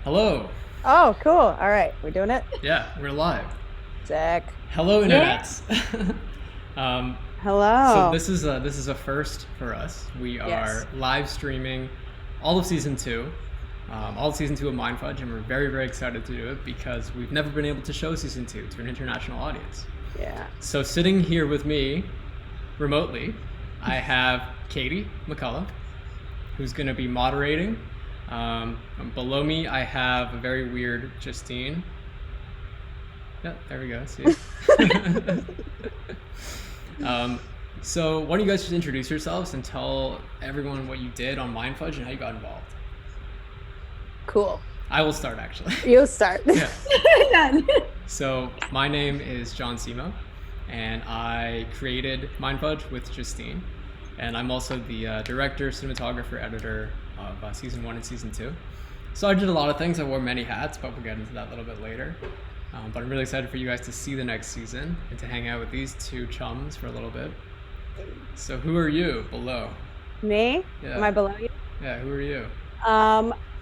Hello. Oh, cool. All right, we're doing it. Yeah, we're live. Zach. Hello, Yeah. internets. So Hello. this is a first for us. We are Yes. live streaming all of season two, all of season two of Mind Fudge, and we're very very excited to do it because we've never been able to show season two to an international audience. Yeah. So sitting here with me, remotely, I have Katie McCullough, who's going to be moderating. Below me, I have a very weird Justine. Yeah, there we go. See it. So why don't you guys just introduce yourselves and tell everyone what you did on Mind Fudge and how you got involved? Cool. I will start actually. You start. Yeah. Done. So my name is John, and I created Mind Fudge with Justine, and I'm also the director, cinematographer, editor of season one and season two. So I did a lot of things. I wore many hats, but we'll get into that a little bit later. But I'm really excited for you guys to see the next season and to hang out with these two chums for a little bit. So who are you below? Me? Yeah. Am I below you? Yeah, who are you?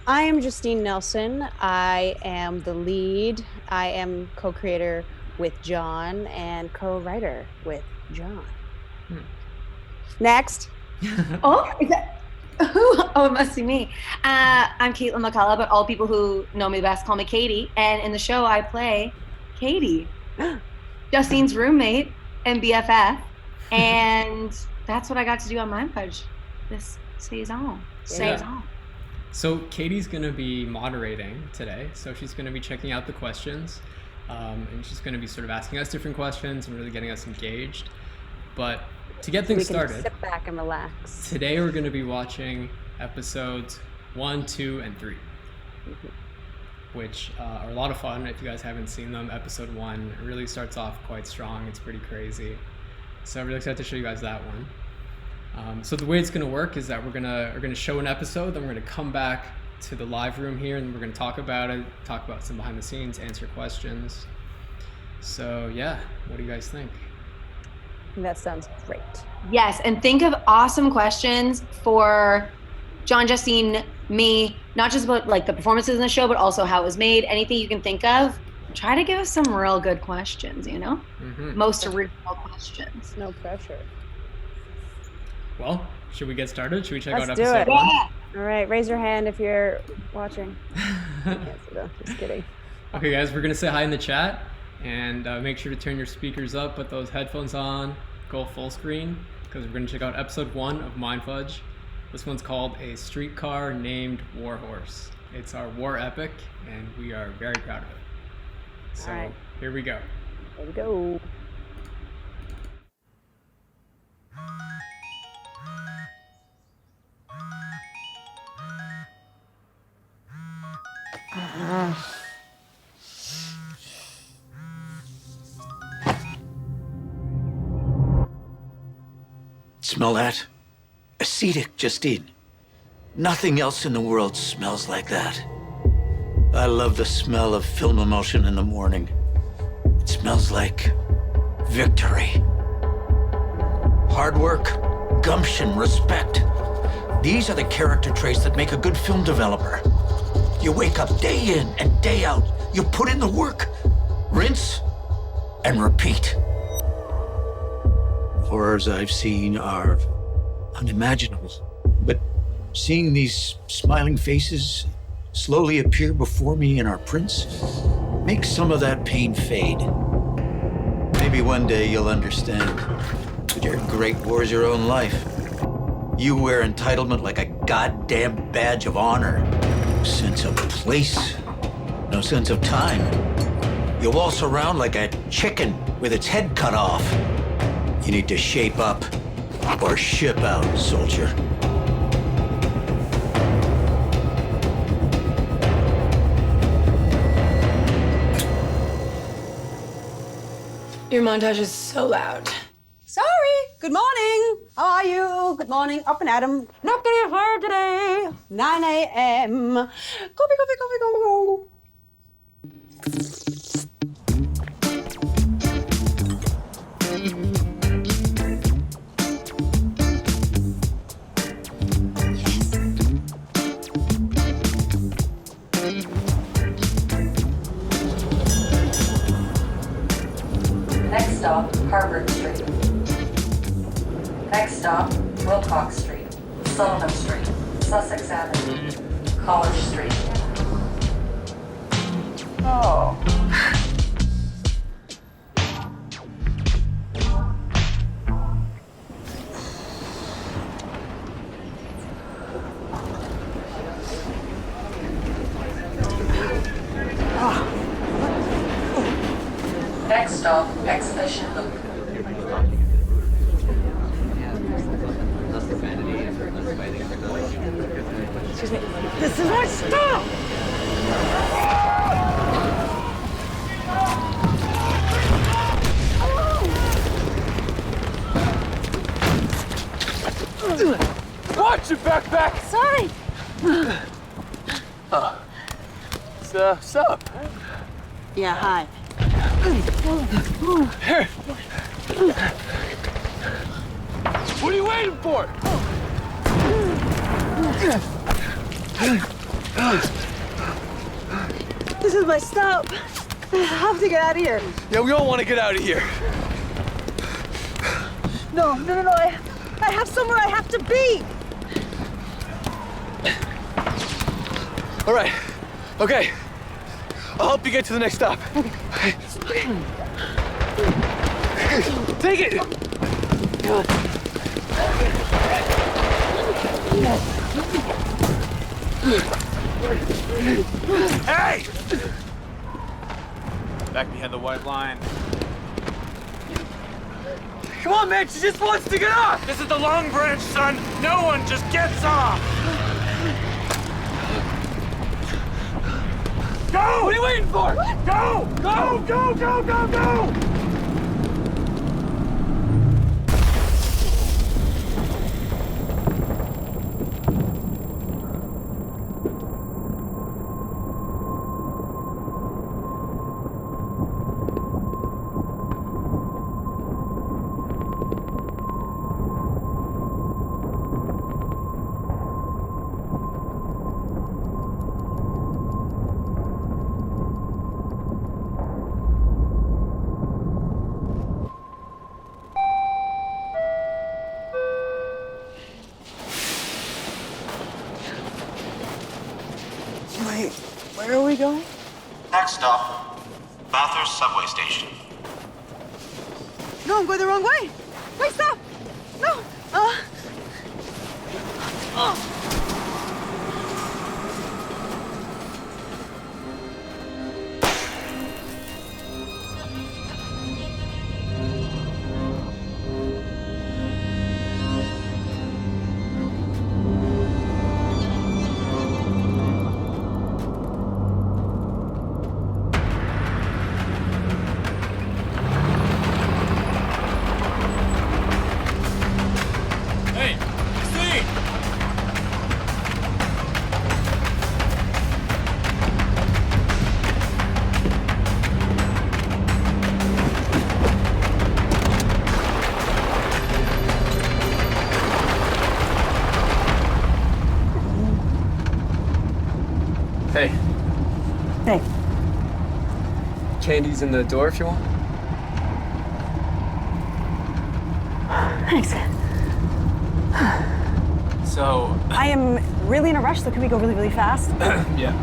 I am Justine Nelson. I am the lead. I am co-creator with John and co-writer with John. Next. Oh, is that who? Oh, it must be me. I'm Caitlin McCullough, but all people who know me best call me Katie. And in the show, I play Katie, Justine's roommate and BFF. And that's what I got to do on Mind Fudge this season. Yeah. So Katie's going to be moderating today. So she's going to be checking out the questions. And she's going to be sort of asking us different questions and really getting us engaged. But to get things started, Sit back and relax. today we're going to be watching episodes 1, 2, and 3, which are a lot of fun. If you guys haven't seen them, episode 1 really starts off quite strong. It's pretty crazy. So I'm really excited to show you guys that one. So the way it's going to work is that we're gonna show an episode, then we're going to come back to the live room here, and we're going to talk about it, talk about some behind the scenes, answer questions. So yeah, what do you guys think? That sounds great. Yes, and think of awesome questions for John, Justine, me, not just about like the performances in the show, but also how it was made. Anything you can think of. Try to give us some real good questions, you know? Mm-hmm. Most original questions. No pressure. Well, should we get started? Should we check Let's out do episode it. 1? Yeah. All right, raise your hand if you're watching. I can't see though. Just kidding. Okay guys, we're gonna say hi in the chat, and make sure to turn your speakers up, put those headphones on, go full screen, because we're gonna check out episode 1 of Mind Fudge. This one's called A Streetcar Named War Horse. It's our war epic, and we are very proud of it. So All right. Here we go. There we go. Smell that? Acetic, Justine. Nothing else in the world smells like that. I love the smell of film emulsion in the morning. It smells like victory. Hard work, gumption, respect. These are the character traits that make a good film developer. You wake up day in and day out. You put in the work. Rinse and repeat. Horrors I've seen are unimaginable, but seeing these smiling faces slowly appear before me in our prints makes some of that pain fade. Maybe one day you'll understand that your great war's your own life. You wear entitlement like a goddamn badge of honor. No sense of place, no sense of time. You waltz around like a chicken with its head cut off. You need to shape up or ship out, soldier. Your montage is so loud. Sorry. Good morning. How are you? Good morning. Up and at 'em. Not getting hard today. 9 a.m. Coffee, coffee, coffee, go. Sullivan Street, Sussex Avenue, College Street. Oh. Next stop, Exhibition Loop. Excuse me. This is my stop! Watch your backpack! Sorry! What's up? Yeah, hi. Here. What are you waiting for? This is my stop. I have to get out of here. Yeah, we all want to get out of here. No. I have somewhere I have to be. All right. Okay. I'll help you get to the next stop. Okay. Take it! Hey! Back behind the white line. Come on, man, she just wants to get off! This is the Long Branch, son! No one just gets off! Go! What are you waiting for? Go! Go, go, go, go, go! Wait, where are we going? Next stop, Bathurst subway station. No, I'm going the wrong way. Wait, stop! No! Hey, Justine! Hey, Hey. candy's in the door if you want. Thanks. So, I am really in a rush, so can we go really, really fast? yeah.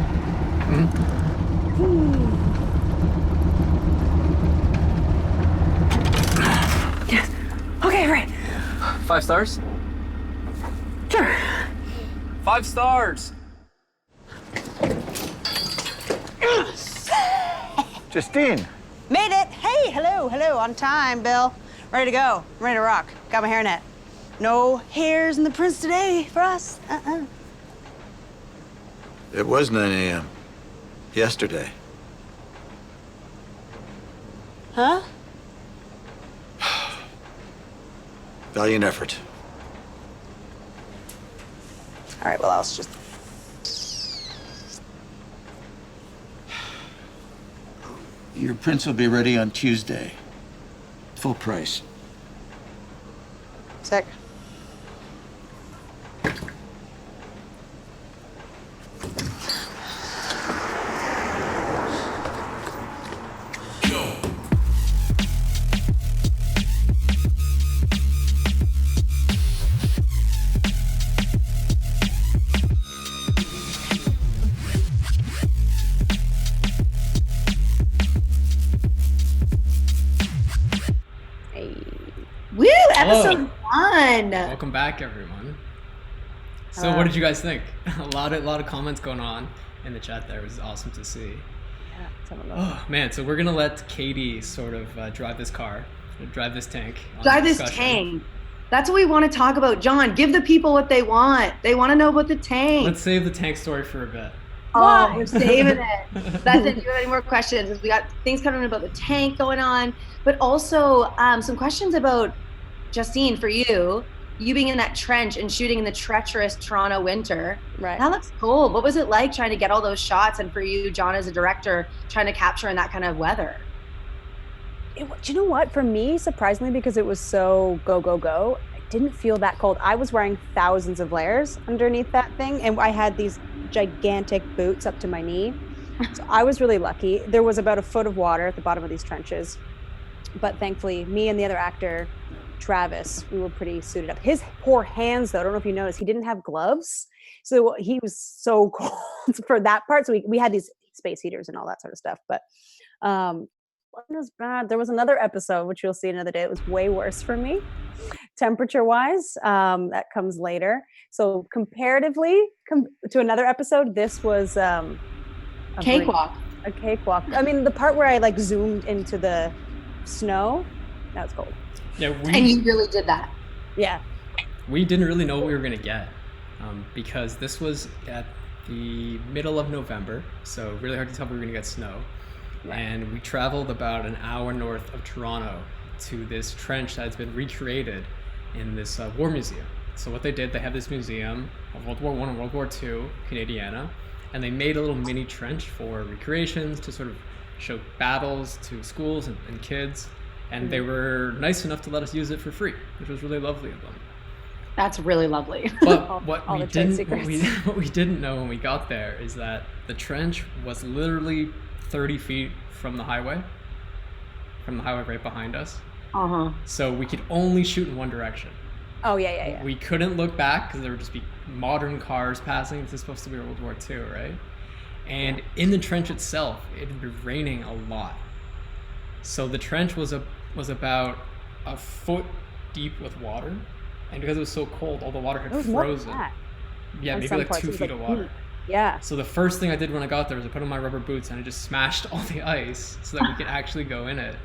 Yes. Okay, right. 5 stars? Sure. 5 stars! Justine, Made it. Hey, hello, on time, Bill. Ready to go. Ready to rock. Got my hairnet. No hairs in the prince today for us. it was 9 a.m. yesterday. Huh? Valiant effort. All right, well, I was just... Your prints will be ready on Tuesday. Full price. Sick. Welcome back, everyone. So what did you guys think? A lot of comments going on in the chat there. It was awesome to see. Yeah, let's have a look. Oh man, so we're gonna let Katie sort of drive this car, drive this tank. Drive this tank. That's what we want to talk about. John, give the people what they want. They want to know about the tank. Let's save the tank story for a bit. Oh, we're saving it. That's it. Do you have any more questions? We got things coming about the tank going on, but also some questions about Justine for you. You being in that trench and shooting in the treacherous Toronto winter. Right. That looks cold. What was it like trying to get all those shots? And for you, John, as a director, trying to capture in that kind of weather? Do you know what? For me, surprisingly, because it was so go, go, go, I didn't feel that cold. I was wearing thousands of layers underneath that thing, and I had these gigantic boots up to my knee. So I was really lucky. There was about a foot of water at the bottom of these trenches, but thankfully, me and the other actor, Travis, we were pretty suited up. His poor hands, though, I don't know if you noticed, he didn't have gloves. So he was so cold for that part. So we had these space heaters and all that sort of stuff. But wasn't as bad. There was another episode, which you'll see another day. It was way worse for me, temperature-wise. That comes later. So comparatively to another episode, this was a cakewalk. A cakewalk. I mean, the part where I like zoomed into the snow, that was cold. Yeah, and you really did that. Yeah. We didn't really know what we were gonna get because this was at the middle of November, so really hard to tell if we were gonna get snow. Right. And we traveled about an hour north of Toronto to this trench that's been recreated in this war museum. So what they did, they have this museum of World War I and World War II, Canadiana, and they made a little mini trench for recreations to sort of show battles to schools and kids. And they were nice enough to let us use it for free, which was really lovely of them. That's really lovely. But what we didn't know when we got there is that the trench was literally 30 feet from the highway right behind us. Uh-huh. So we could only shoot in one direction. Oh, yeah. We couldn't look back because there would just be modern cars passing. This is supposed to be World War II, right? And in the trench itself, it had been raining a lot. So the trench was about a foot deep with water, and because it was so cold, all the water had frozen. Yeah, maybe like 2 feet of water. Yeah. So the first thing I did when I got there was I put on my rubber boots and I just smashed all the ice so that we could actually go in it.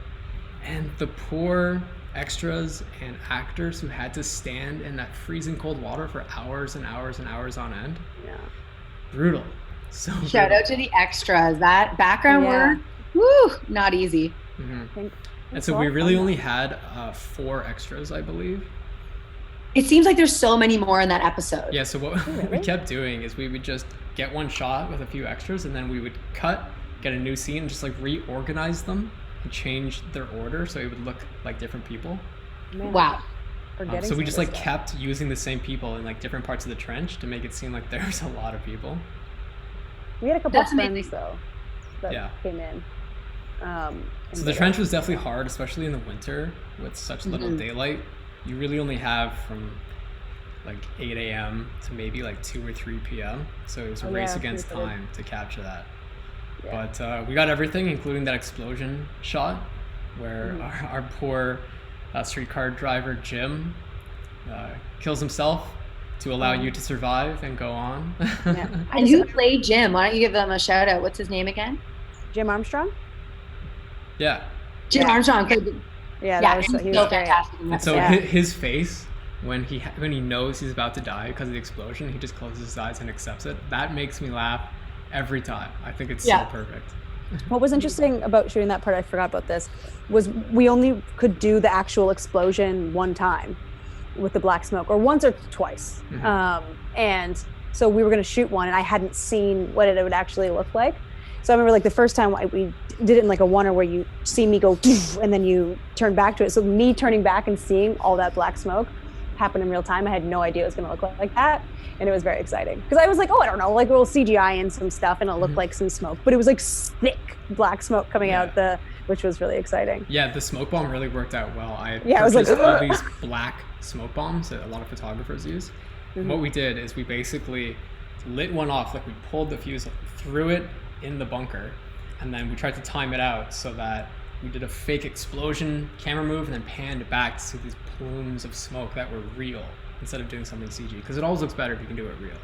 And the poor extras and actors who had to stand in that freezing cold water for hours and hours and hours on end. Yeah. Brutal. So shout out to the extras. That background work, woo, not easy. Mm-hmm. And so we really only had 4 extras, I believe. It seems like there's so many more in that episode. Yeah, so what we kept doing is we would just get one shot with a few extras, and then we would cut, get a new scene, and just like reorganize them and change their order so it would look like different people. Man. Wow. So we just like kept using the same people in like different parts of the trench to make it seem like there's a lot of people. We had a couple of friends though that came in. So the trench was definitely hard, especially in the winter with such little daylight. You really only have from like 8 a.m. to maybe like 2 or 3 p.m. So it was a race against time to capture that. Yeah. But we got everything, including that explosion shot where our poor streetcar driver, Jim, kills himself to allow you to survive and go on. Yeah. And who played Jim? Why don't you give them a shout out? What's his name again? Jim Armstrong? Yeah. Jim Armstrong. Yeah, he was so fantastic. And so his face when he knows he's about to die because of the explosion, he just closes his eyes and accepts it. That makes me laugh every time. I think it's so perfect. What was interesting about shooting that part, I forgot about this, was we only could do the actual explosion one time with the black smoke, or once or twice. And so we were going to shoot one, and I hadn't seen what it would actually look like. So I remember like the first time we did it in like a oneer where you see me go and then you turn back to it. So me turning back and seeing all that black smoke happen in real time, I had no idea it was going to look like that. And it was very exciting because I was like, oh, I don't know, like we'll CGI in some stuff and it'll look like some smoke, but it was like thick black smoke coming out which was really exciting. Yeah, the smoke bomb really worked out well. I was like, all these black smoke bombs that a lot of photographers use. And what we did is we basically lit one off, like we pulled the fuse, threw it in the bunker, and then we tried to time it out so that we did a fake explosion camera move and then panned back to see these plumes of smoke that were real instead of doing something CG, because it always looks better if you can do it real.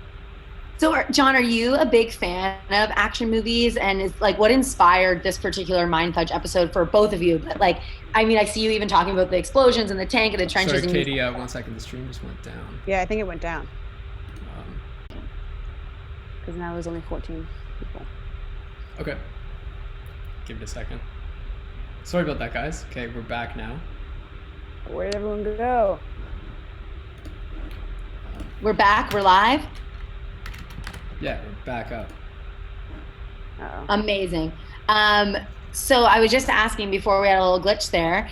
So, John, are you a big fan of action movies? And is like, what inspired this particular Mind Fudge episode for both of you? But like, I mean, I see you even talking about the explosions and the tank and the trenches. Sorry, Katie, 1 second. The stream just went down. Yeah, I think it went down. Because now there's only 14 people. Okay. Give it a second. Sorry about that, guys. Okay, we're back now. Where did everyone go? We're back. We're live. Yeah, we're back up. Uh-oh. Amazing. So I was just asking before we had a little glitch there.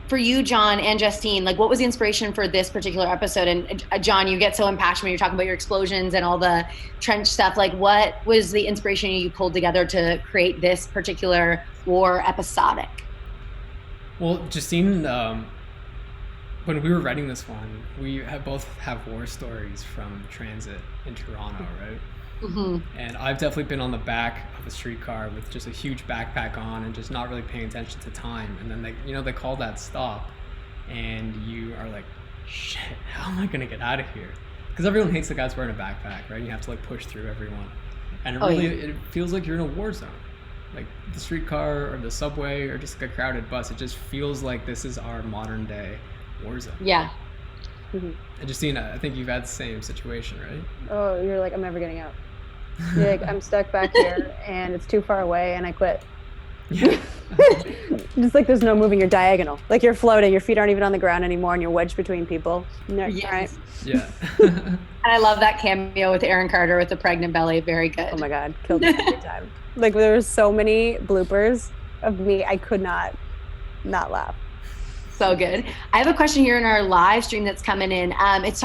For you, John and Justine, like, what was the inspiration for this particular episode? And John, you get so impassioned when you're talking about your explosions and all the trench stuff. Like, what was the inspiration you pulled together to create this particular war episodic? Well, Justine, when we were writing this one, we both have war stories from transit in Toronto, right? Mm-hmm. And I've definitely been on the back of a streetcar with just a huge backpack on and just not really paying attention to time. And then they call that stop, and you are like, shit, how am I gonna get out of here? Because everyone hates the guys wearing a backpack, right? You have to like push through everyone, and it feels like you're in a war zone. Like the streetcar or the subway or just like a crowded bus, it just feels like this is our modern day war zone. Yeah. Mm-hmm. And Justine, I think you've had the same situation, right? Oh, you're like, I'm never getting out. You're like, I'm stuck back here and it's too far away and I quit. Yeah. Just like there's no moving, you're diagonal. Like you're floating, your feet aren't even on the ground anymore and you're wedged between people. Yes. Right? Yeah. And I love that cameo with Aaron Carter with the pregnant belly. Very good. Oh my God, killed me every time. Like there were so many bloopers of me, I could not laugh. So good. I have a question here in our live stream that's coming in. It's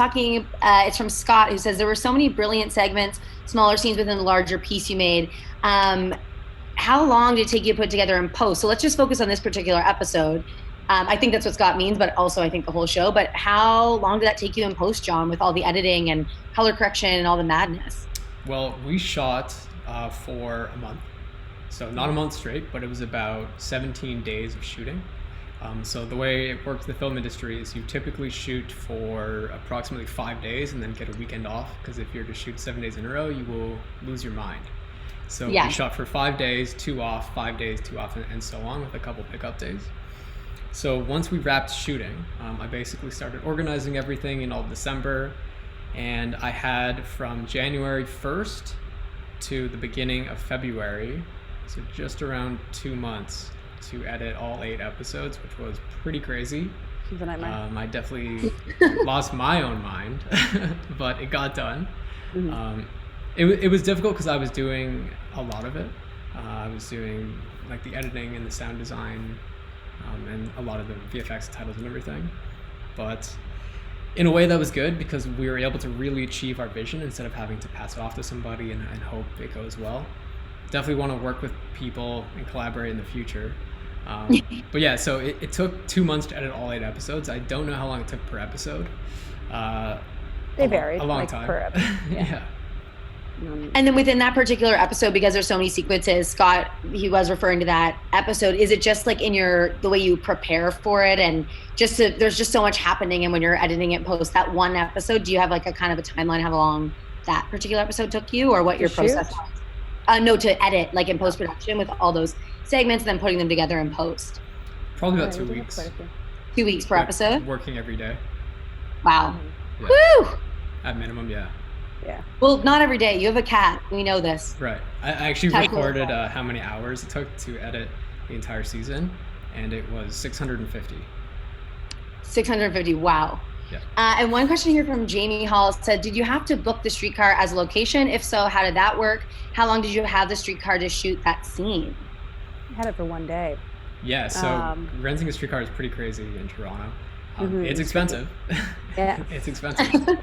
from Scott, who says, there were so many brilliant segments, smaller scenes within the larger piece you made. How long did it take you to put together in post? So let's just focus on this particular episode. I think that's what Scott means, but also I think the whole show. But how long did that take you in post, John, with all the editing and color correction and all the madness? Well, we shot for a month. So not a month straight, but it was about 17 days of shooting. So the way it works in the film industry is you typically shoot for approximately 5 days and then get a weekend off, because if you're to shoot 7 days in a row, you will lose your mind. So we shot for 5 days, 2 off, 5 days, 2 off, and so on, with a couple pickup days. So once we wrapped shooting, I basically started organizing everything in all December, and I had from January 1st to the beginning of February, so just around 2 months, to edit all 8 episodes, which was pretty crazy. It was a nightmare. I definitely lost my own mind, but it got done. Mm-hmm. It was difficult because I was doing a lot of it. I was doing like the editing and the sound design, and a lot of the VFX titles and everything. But in a way that was good, because we were able to really achieve our vision instead of having to pass it off to somebody and hope it goes well. Definitely want to work with people and collaborate in the future. But yeah, so it took 2 months to edit all 8 episodes. I don't know how long it took per episode. They varied. A long like, time. Per episode. Yeah. And then within that particular episode, because there's so many sequences, Scott, he was referring to that episode. Is it just like in the way you prepare for it, and there's just so much happening, and when you're editing it post that one episode, do you have like a kind of a timeline how long that particular episode took you, or what your process was? No, to edit, like in post-production with all those segments and then putting them together in post. Probably about 2 weeks. 2 weeks per episode? Working every day. Wow. Yeah. Woo! At minimum, yeah. Yeah. Well, not every day. You have a cat. We know this. Right. I actually recorded how many hours it took to edit the entire season, and it was 650. 650. Wow. Yeah. And one question here from Jamie Hall said, did you have to book the streetcar as a location? If so, how did that work? How long did you have the streetcar to shoot that scene? I had it for 1 day. Yeah, so renting a streetcar is pretty crazy in Toronto. It's expensive. Yeah. It's expensive.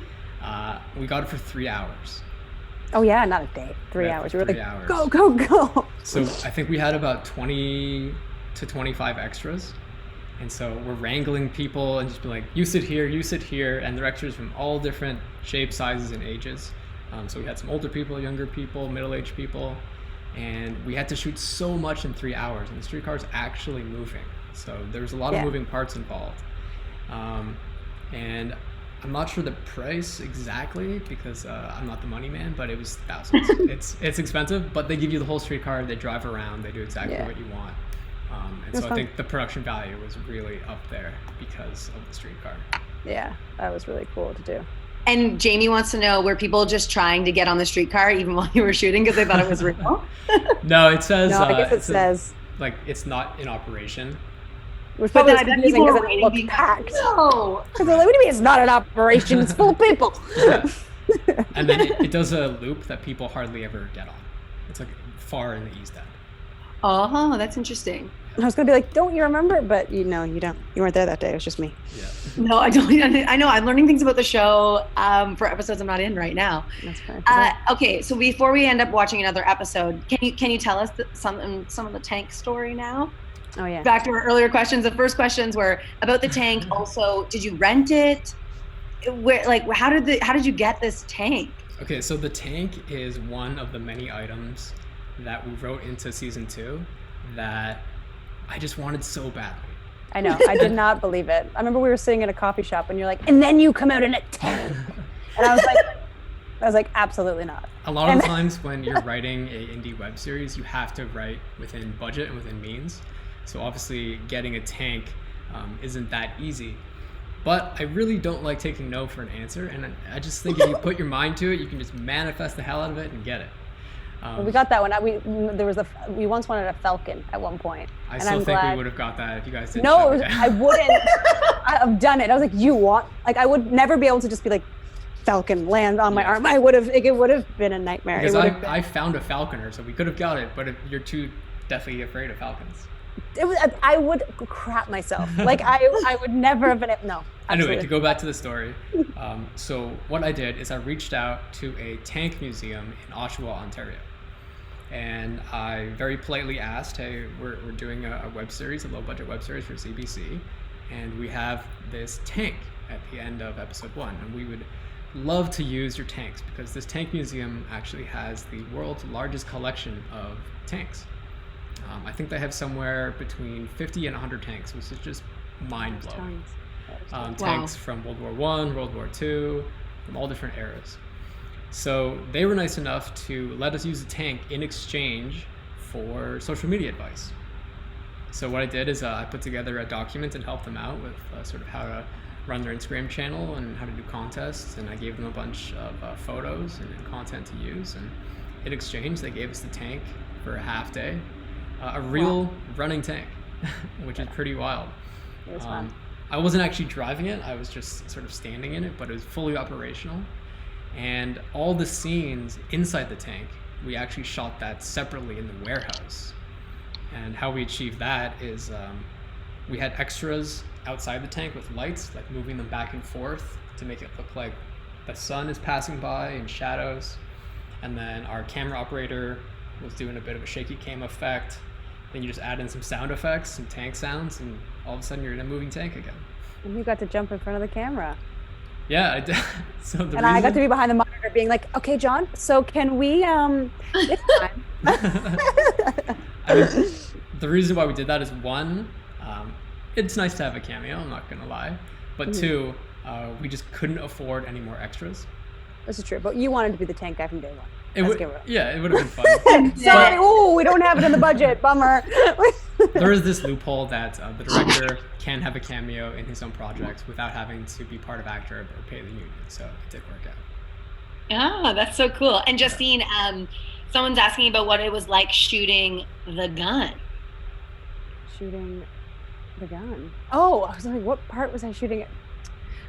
We got it for 3 hours. Oh yeah, not a day. 3 hours. We were like, 3 hours. Go. So I think we had about 20 to 25 extras. And so we're wrangling people and just be like, you sit here. And they're extras from all different shapes, sizes, and ages. So we had some older people, younger people, middle-aged people. and we had to shoot so much in 3 hours, and the streetcar is actually moving. So there was a lot of moving parts involved. And I'm not sure the price exactly because I'm not the money man, but it was thousands. It's expensive, but they give you the whole streetcar. They drive around. They do exactly what you want. And so I think the production value was really up there because of the streetcar. Yeah, that was really cool to do. And Jamie wants to know, were people just trying to get on the streetcar even while you were shooting because they thought it was real? No, it says. No, I guess it says. Like, it's not in operation. Which But probably then I bet confusing people because were it waiting looked being packed. No. Because they're like, what do you mean it's not an operation? It's full of people. Yeah. And then it does a loop that people hardly ever get on. It's like far in the east end. Oh, that's interesting. I was gonna be like, don't you remember? But you know, you don't. You weren't there that day. It was just me. Yeah. No, I don't. I know. I'm learning things about the show for episodes I'm not in right now. That's fine. Okay, so before we end up watching another episode, can you tell us some of the tank story now? Oh yeah. Back to our earlier questions. The first questions were about the tank. Also, did you rent it? Where, like, how did you get this tank? Okay, so the tank is one of the many items that we wrote into season 2 that I just wanted so badly. I know. I did not believe it. I remember we were sitting in a coffee shop and you're like, and then you come out in a tank. And I was like, absolutely not. A lot of the times when you're writing a indie web series, you have to write within budget and within means. So obviously getting a tank isn't that easy. But I really don't like taking no for an answer. And I just think if you put your mind to it, you can just manifest the hell out of it and get it. Well, we got that one. We once wanted a Falcon at one point. I and still I'm think glad. we would have got that if you guys didn't. No, shut it down. I wouldn't. I've done it. I was like, you want? Like, I would never be able to just be like, Falcon land on my arm. I would have. It would have been a nightmare. Because I found a falconer, so we could have got it. But if you're too deathly afraid of falcons. I would crap myself. Like I would never have been. No. Anyway, to go back to the story. So what I did is I reached out to a tank museum in Oshawa, Ontario. And I very politely asked, hey, we're doing a web series, a low-budget web series for CBC, and we have this tank at the end of episode 1, and we would love to use your tanks because this tank museum actually has the world's largest collection of tanks. I think they have somewhere between 50 and 100 tanks, which is just mind-blowing. Tanks from World War I, World War II, from all different eras. So they were nice enough to let us use a tank in exchange for social media advice. So what I did is I put together a document and helped them out with sort of how to run their Instagram channel and how to do contests, and I gave them a bunch of photos and content to use, and in exchange they gave us the tank for a half day, a real running tank, which is pretty wild. It was fun. I wasn't actually driving it, I was just sort of standing in it, but it was fully operational. And all the scenes inside the tank, we actually shot that separately in the warehouse. And how we achieved that is we had extras outside the tank with lights, like moving them back and forth to make it look like the sun is passing by in shadows. And then our camera operator was doing a bit of a shaky cam effect. Then you just add in some sound effects, some tank sounds, and all of a sudden you're in a moving tank again. And you got to jump in front of the camera. Yeah, I did. I got to be behind the monitor being like, okay, John, so can we, this time? I mean, the reason why we did that is one, it's nice to have a cameo, I'm not going to lie. But two, we just couldn't afford any more extras. This is true, but you wanted to be the tank guy from day one. It would have been fun. Sorry, we don't have it in the budget, bummer. There is this loophole that the director can have a cameo in his own projects without having to be part of actor or pay the union, so it did work out. Ah, that's so cool. And Justine, someone's asking about what it was like shooting the gun. Shooting the gun. Oh, I was like, what part was I shooting it?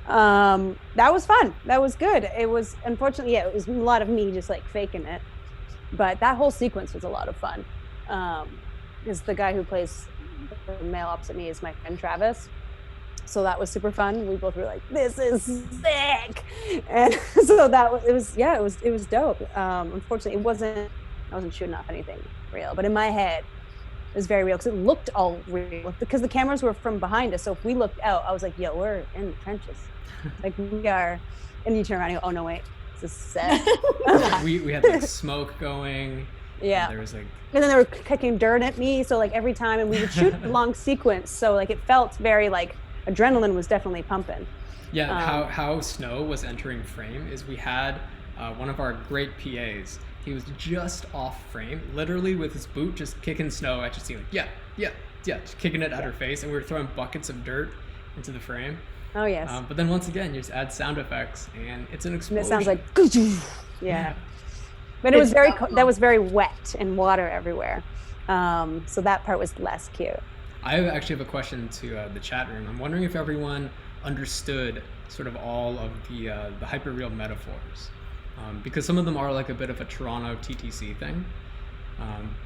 That was fun. That was good. It was, unfortunately, it was a lot of me just like faking it, but that whole sequence was a lot of fun. Because the guy who plays the male opposite me is my friend Travis, so that was super fun. We both were like, this is sick, and so it was dope. Unfortunately, I wasn't shooting off anything real, but in my head it was very real because it looked all real because the cameras were from behind us. So if we looked out, I was like, yo, we're in the trenches. Like we are. And you turn around and go, oh no, wait, this is set. we had like smoke going. Yeah. There was like, And then they were kicking dirt at me. So like every time, and we would shoot long sequence. So like it felt very like adrenaline was definitely pumping. yeah, how Snow was entering frame is we had one of our great PAs. He was just off frame, literally with his boot, just kicking Snow at Justine. Like, yeah, just kicking it at her face, and we were throwing buckets of dirt into the frame. Oh yes. But then once again, you just add sound effects, and it's an And explosion. it sounds like, yeah. But it was that was very wet and water everywhere. So that part was less cute. I actually have a question to the chat room. I'm wondering if everyone understood sort of all of the hyperreal metaphors, because some of them are like a bit of a Toronto TTC thing,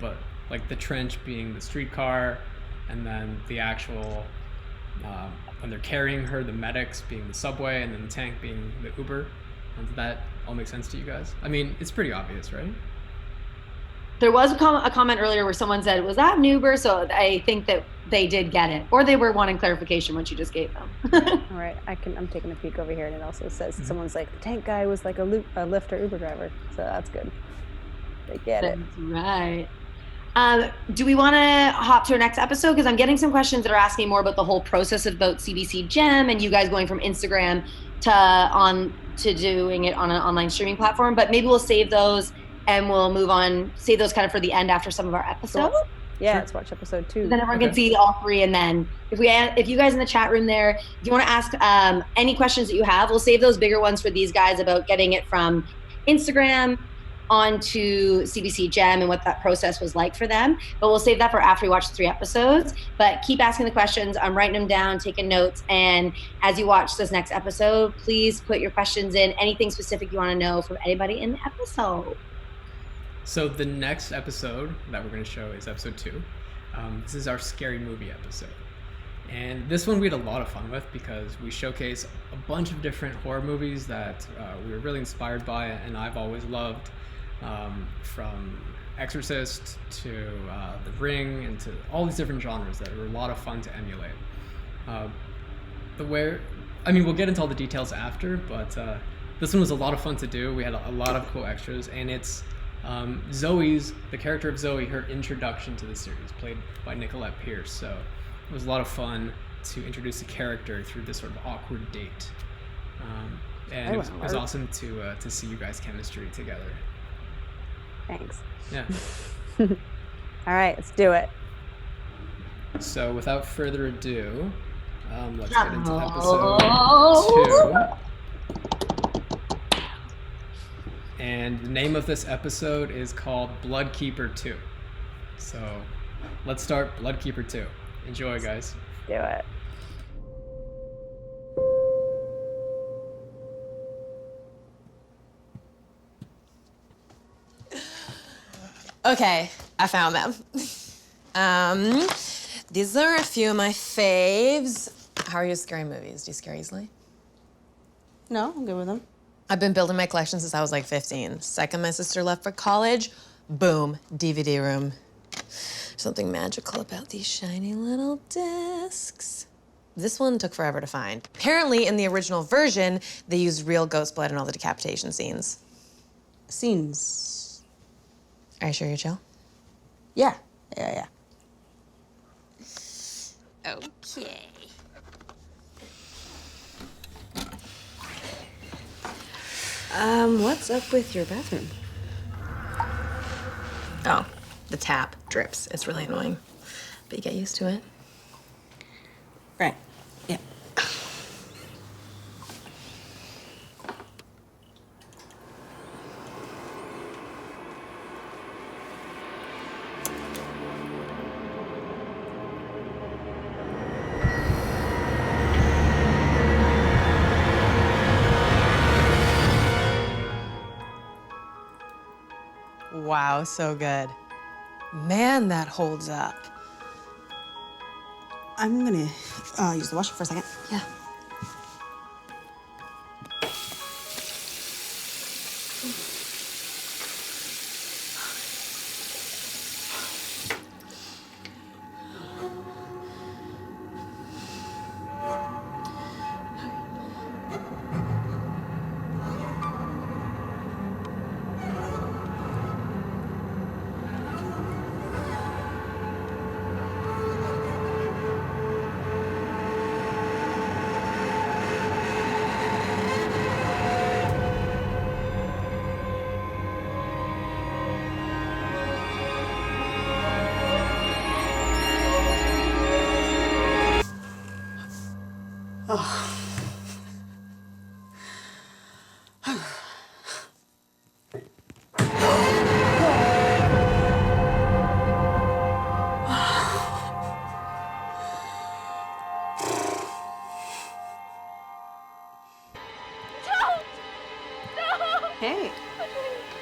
but like the trench being the streetcar, and then the actual when they're carrying her, the medics being the subway, and then the tank being the Uber. Does that all make sense to you guys? I mean, it's pretty obvious, right? There was a comment earlier where someone said, was that an Uber? So I think that they did get it, or they were wanting clarification when she just gave them. All right, I'm taking a peek over here, and it also says someone's like, the tank guy was like a Lyft or Uber driver, so that's good. They get it. That's right. Do we want to hop to our next episode? Because I'm getting some questions that are asking more about the whole process about CBC Gem and you guys going from Instagram to doing it on an online streaming platform. But maybe we'll save those and we'll move on, save those kind of for the end after some of our episodes. Yeah, Sure. let's watch episode 2. Then everyone can see all 3, and then if you guys in the chat room there, if you want to ask any questions that you have, we'll save those bigger ones for these guys about getting it from Instagram onto CBC Gem and what that process was like for them. But we'll save that for after we watch 3 episodes. But keep asking the questions. I'm writing them down, taking notes. And as you watch this next episode, please put your questions in. Anything specific you want to know from anybody in the episode. So the next episode that we're going to show is episode 2. This is our scary movie episode. And this one we had a lot of fun with because we showcase a bunch of different horror movies that we were really inspired by and I've always loved. From Exorcist to The Ring and to all these different genres that were a lot of fun to emulate. We'll get into all the details after, but this one was a lot of fun to do. We had a lot of cool extras, and it's the character of Zoe, her introduction to the series, played by Nicolette Pierce. So it was a lot of fun to introduce the character through this sort of awkward date. And it was awesome to see you guys' chemistry together. Thanks. Yeah. All right, let's do it. So without further ado, let's get into episode 2. And the name of this episode is called Bloodkeeper 2. So let's start Bloodkeeper 2. Enjoy, guys. Do it. Okay, I found them. These are a few of my faves. How are your scary movies? Do you scare easily? No, I'm good with them. I've been building my collection since I was like 15. Second my sister left for college, boom, DVD room. Something magical about these shiny little discs. This one took forever to find. Apparently, in the original version, they used real ghost blood in all the decapitation scenes. Scenes. Are you sure you're chill? Yeah. Okay. What's up with your bathroom? Oh, the tap drips. It's really annoying. But you get used to it. Right. Yeah. Wow, so good. Man, that holds up. I'm gonna use the washer for a second. Yeah.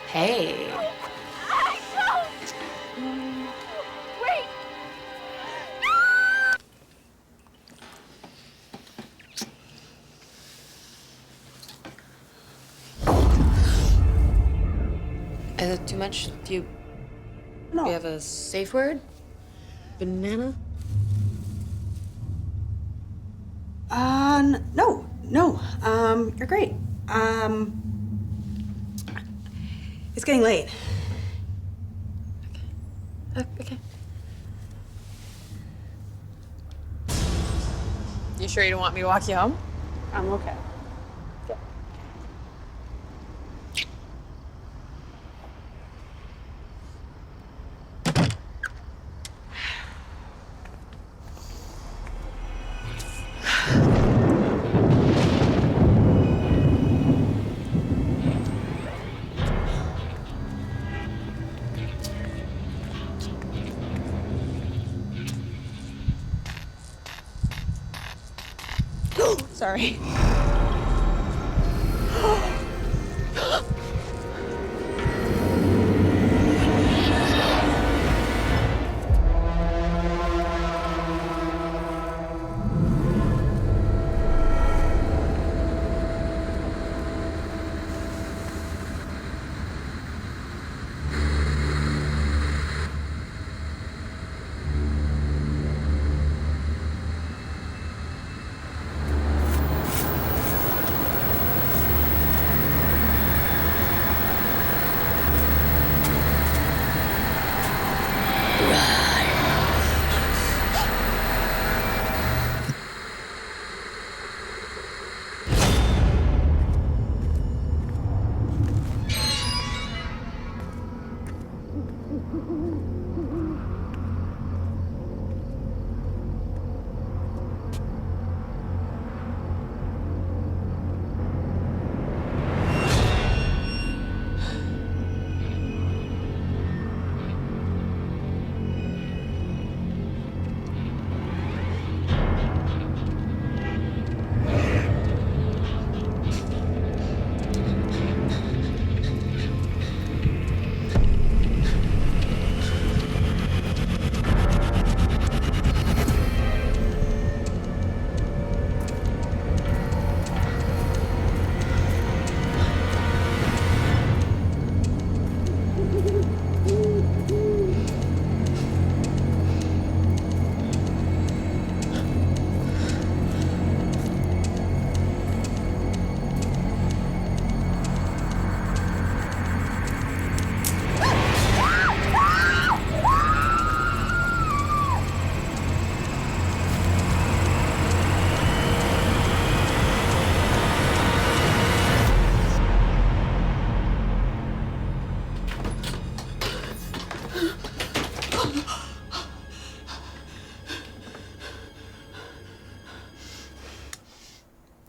Hey. Wait! Is it too much? Do you No. have a safe word? Banana? No. You're great. It's getting late. Okay. You sure you don't want me to walk you home? I'm okay. Sorry.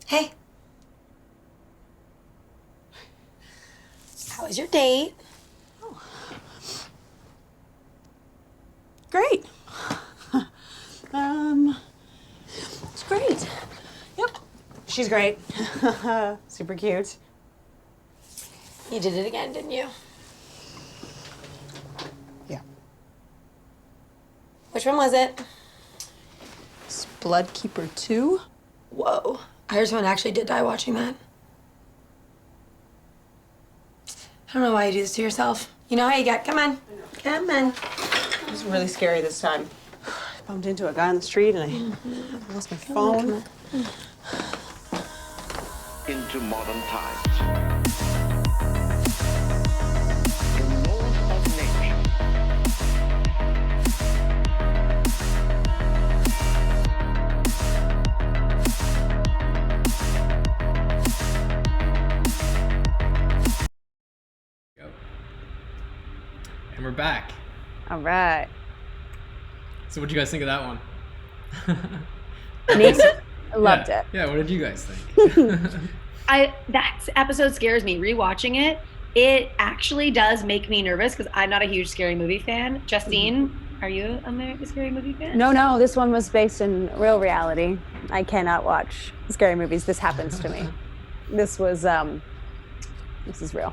Hey. How was your date? Great. It's great. Yep. She's great. Super cute. You did it again, didn't you? Yeah. Which one was it? It's Bloodkeeper 2. Whoa. I heard someone actually did die watching that. I don't know why you do this to yourself. You know how you get. Come on. Come on. It was really scary this time. I bumped into a guy on the street and I lost my phone. Into modern times. The laws of nature. Go. And we're back. All right. So what do you guys think of that one? Me? I loved it. Yeah, what did you guys think? That episode scares me. Rewatching it, it actually does make me nervous because I'm not a huge scary movie fan. Justine, are you a scary movie fan? No, this one was based in real reality. I cannot watch scary movies. This happens to me. This is real.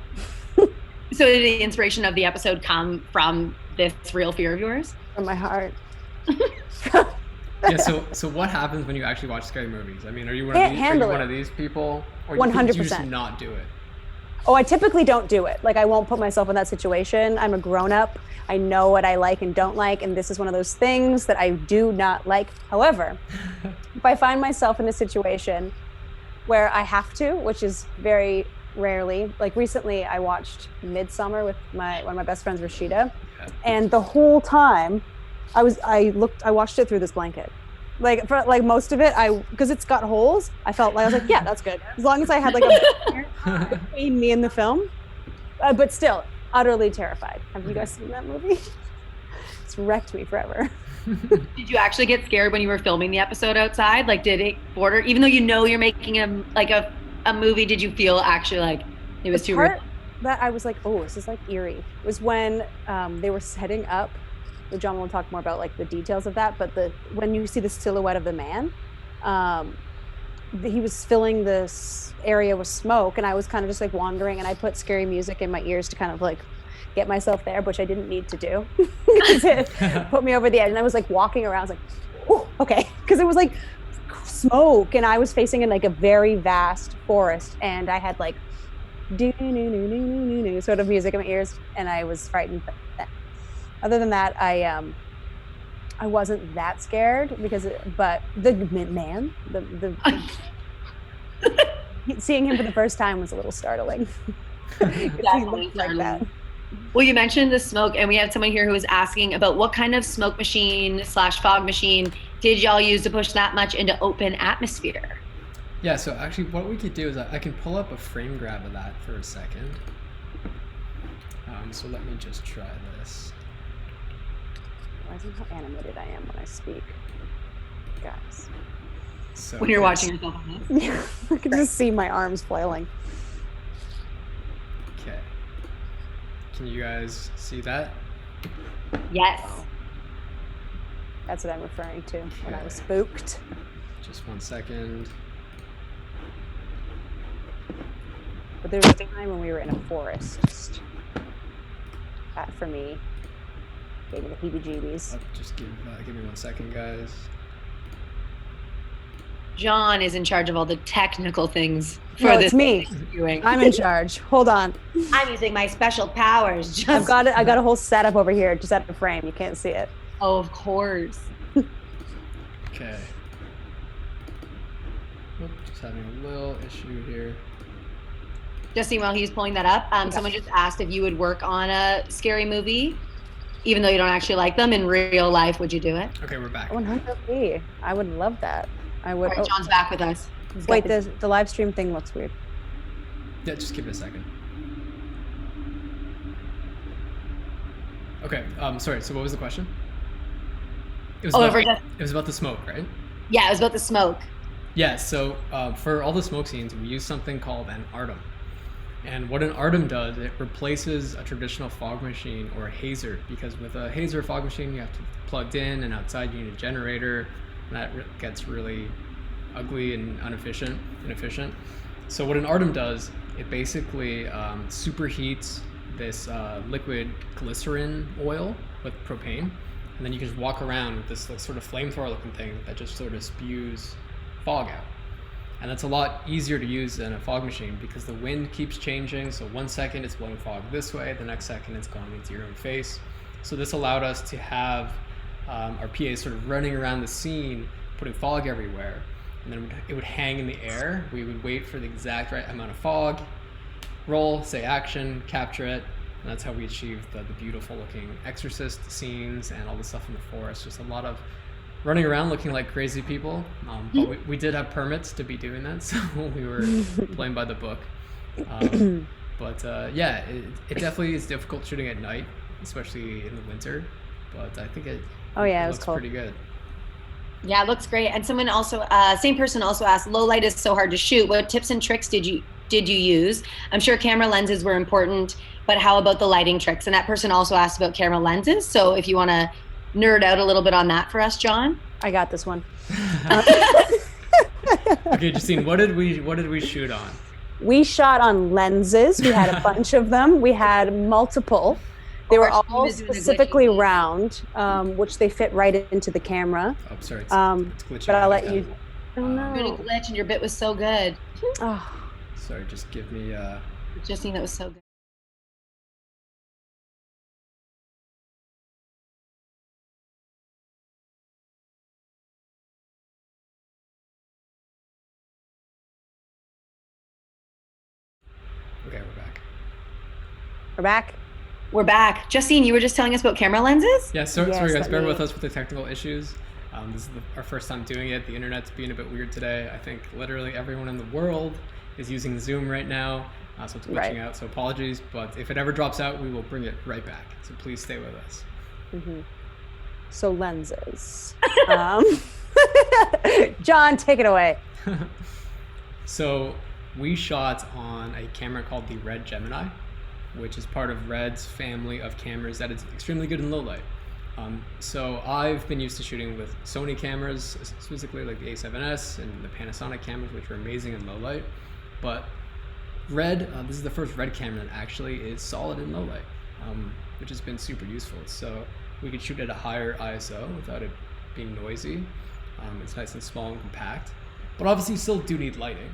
So did the inspiration of the episode come from this real fear of yours? From my heart. Yeah. So what happens when you actually watch scary movies? I mean, are you one Can't handle one it. of these people, or 100%. you just not do it? Oh, I typically don't do it. Like, I won't put myself in that situation. I'm a grown-up. I know what I like and don't like, and this is one of those things that I do not like. However, if I find myself in a situation where I have to, which is very rarely, like recently I watched Midsummer with one of my best friends, Rashida, and the whole time I watched it through this blanket. Like, for like most of it, because it's got holes, I felt like, I was like, yeah, that's good. As long as I had like a between me and the film, but still utterly terrified. Have you guys seen that movie? It's wrecked me forever. Did you actually get scared when you were filming the episode outside? Like, did it border, even though you know you're making a movie, did you feel actually like it was too real? That I was like, oh, this is like eerie. It was when they were setting up. John will talk more about like the details of that, but when you see the silhouette of the man, he was filling this area with smoke, and I was kind of just like wandering, and I put scary music in my ears to kind of like get myself there, which I didn't need to do because it put me over the edge. And I was like walking around, I was like, oh, okay, because it was like smoke, and I was facing in like a very vast forest, and I had like sort of music in my ears, and I was frightened. Other than that, I wasn't that scared but the man, seeing him for the first time was a little startling. Definitely like that. Well, you mentioned the smoke, and we have someone here who was asking about what kind of smoke machine / fog machine did y'all use to push that much into open atmosphere? Yeah, so actually what we could do is I can pull up a frame grab of that for a second. So let me just try this. Realizing how animated I am when I speak, guys. So when you're watching yourself on this? Yeah, I can just see my arms flailing. Okay. Can you guys see that? Yes. That's what I'm referring to when I was spooked. Just 1 second. But there was a time when we were in a forest. That for me gave me the heebie-jeebies. Just give me 1 second, guys. John is in charge of all the technical things for No, this. it's me. I'm in charge. Hold on. I'm using my special powers. I got a whole setup over here, just at the frame. You can't see it. Oh, of course. Okay. Just having a little issue here. Justine, while he's pulling that up, someone just asked if you would work on a scary movie, even though you don't actually like them. In real life, would you do it? Okay, we're back. 100%. I would love that. I would. All right, John's back with us. Wait, the live stream thing looks weird. Yeah, just give it a second. Okay, sorry, so what was the question? It was about the smoke, right? Yeah, it was about the smoke. Yeah, so for all the smoke scenes, we use something called an artem. And what an artem does, it replaces a traditional fog machine or a hazer, because with a hazer fog machine, you have to plugged in, and outside you need a generator, and that gets really ugly and inefficient. So what an artem does, it basically superheats this liquid glycerin oil with propane, and then you can just walk around with this sort of flamethrower looking thing that just sort of spews fog out. And that's a lot easier to use than a fog machine because the wind keeps changing. So 1 second it's blowing fog this way, the next second it's going into your own face. So this allowed us to have our PAs sort of running around the scene, putting fog everywhere, and then it would hang in the air. We would wait for the exact right amount of fog, roll, say action, capture it, and that's how we achieved the beautiful looking exorcist scenes and all the stuff in the forest. Just a lot of running around looking like crazy people, but we did have permits to be doing that, so we were playing by the book. Yeah, it definitely is difficult shooting at night, especially in the winter, but I think it was looks cool. pretty good. Yeah, it looks great. And someone also, same person also asked, low light is so hard to shoot. What tips and tricks did you use? I'm sure camera lenses were important, but how about the lighting tricks? And that person also asked about camera lenses. So if you want to nerd out a little bit on that for us, John. I got this one. Okay, Justine, what did we shoot on? We shot on lenses. We had a bunch of them. We had multiple. They were Our team all is doing a glitchy specifically thing. round, which they fit right into the camera. Oh, sorry. It's glitching. But I'll out let again. you. Oh Doing a no. glitch, and your bit was so good. Oh, Sorry, just give me. Justine, that was so good. Okay, we're back. we're back. We're back. Justine, you were just telling us about camera lenses? Yeah, sorry Yes, guys, let bear me- with us with the technical issues. This is our first time doing it. The internet's being a bit weird today. I think literally everyone in the world is using Zoom right now, so it's glitching Right. out. So apologies, but if it ever drops out, we will bring it right back. So please stay with us. So lenses. John, take it away. So we shot on a camera called the Red Gemini, which is part of Red's family of cameras that is extremely good in low light. So I've been used to shooting with Sony cameras, specifically like the A7S and the Panasonic cameras, which are amazing in low light. But Red, this is the first Red camera that actually is solid in low light, which has been super useful. So we could shoot at a higher ISO without it being noisy. It's nice and small and compact, but obviously you still do need lighting.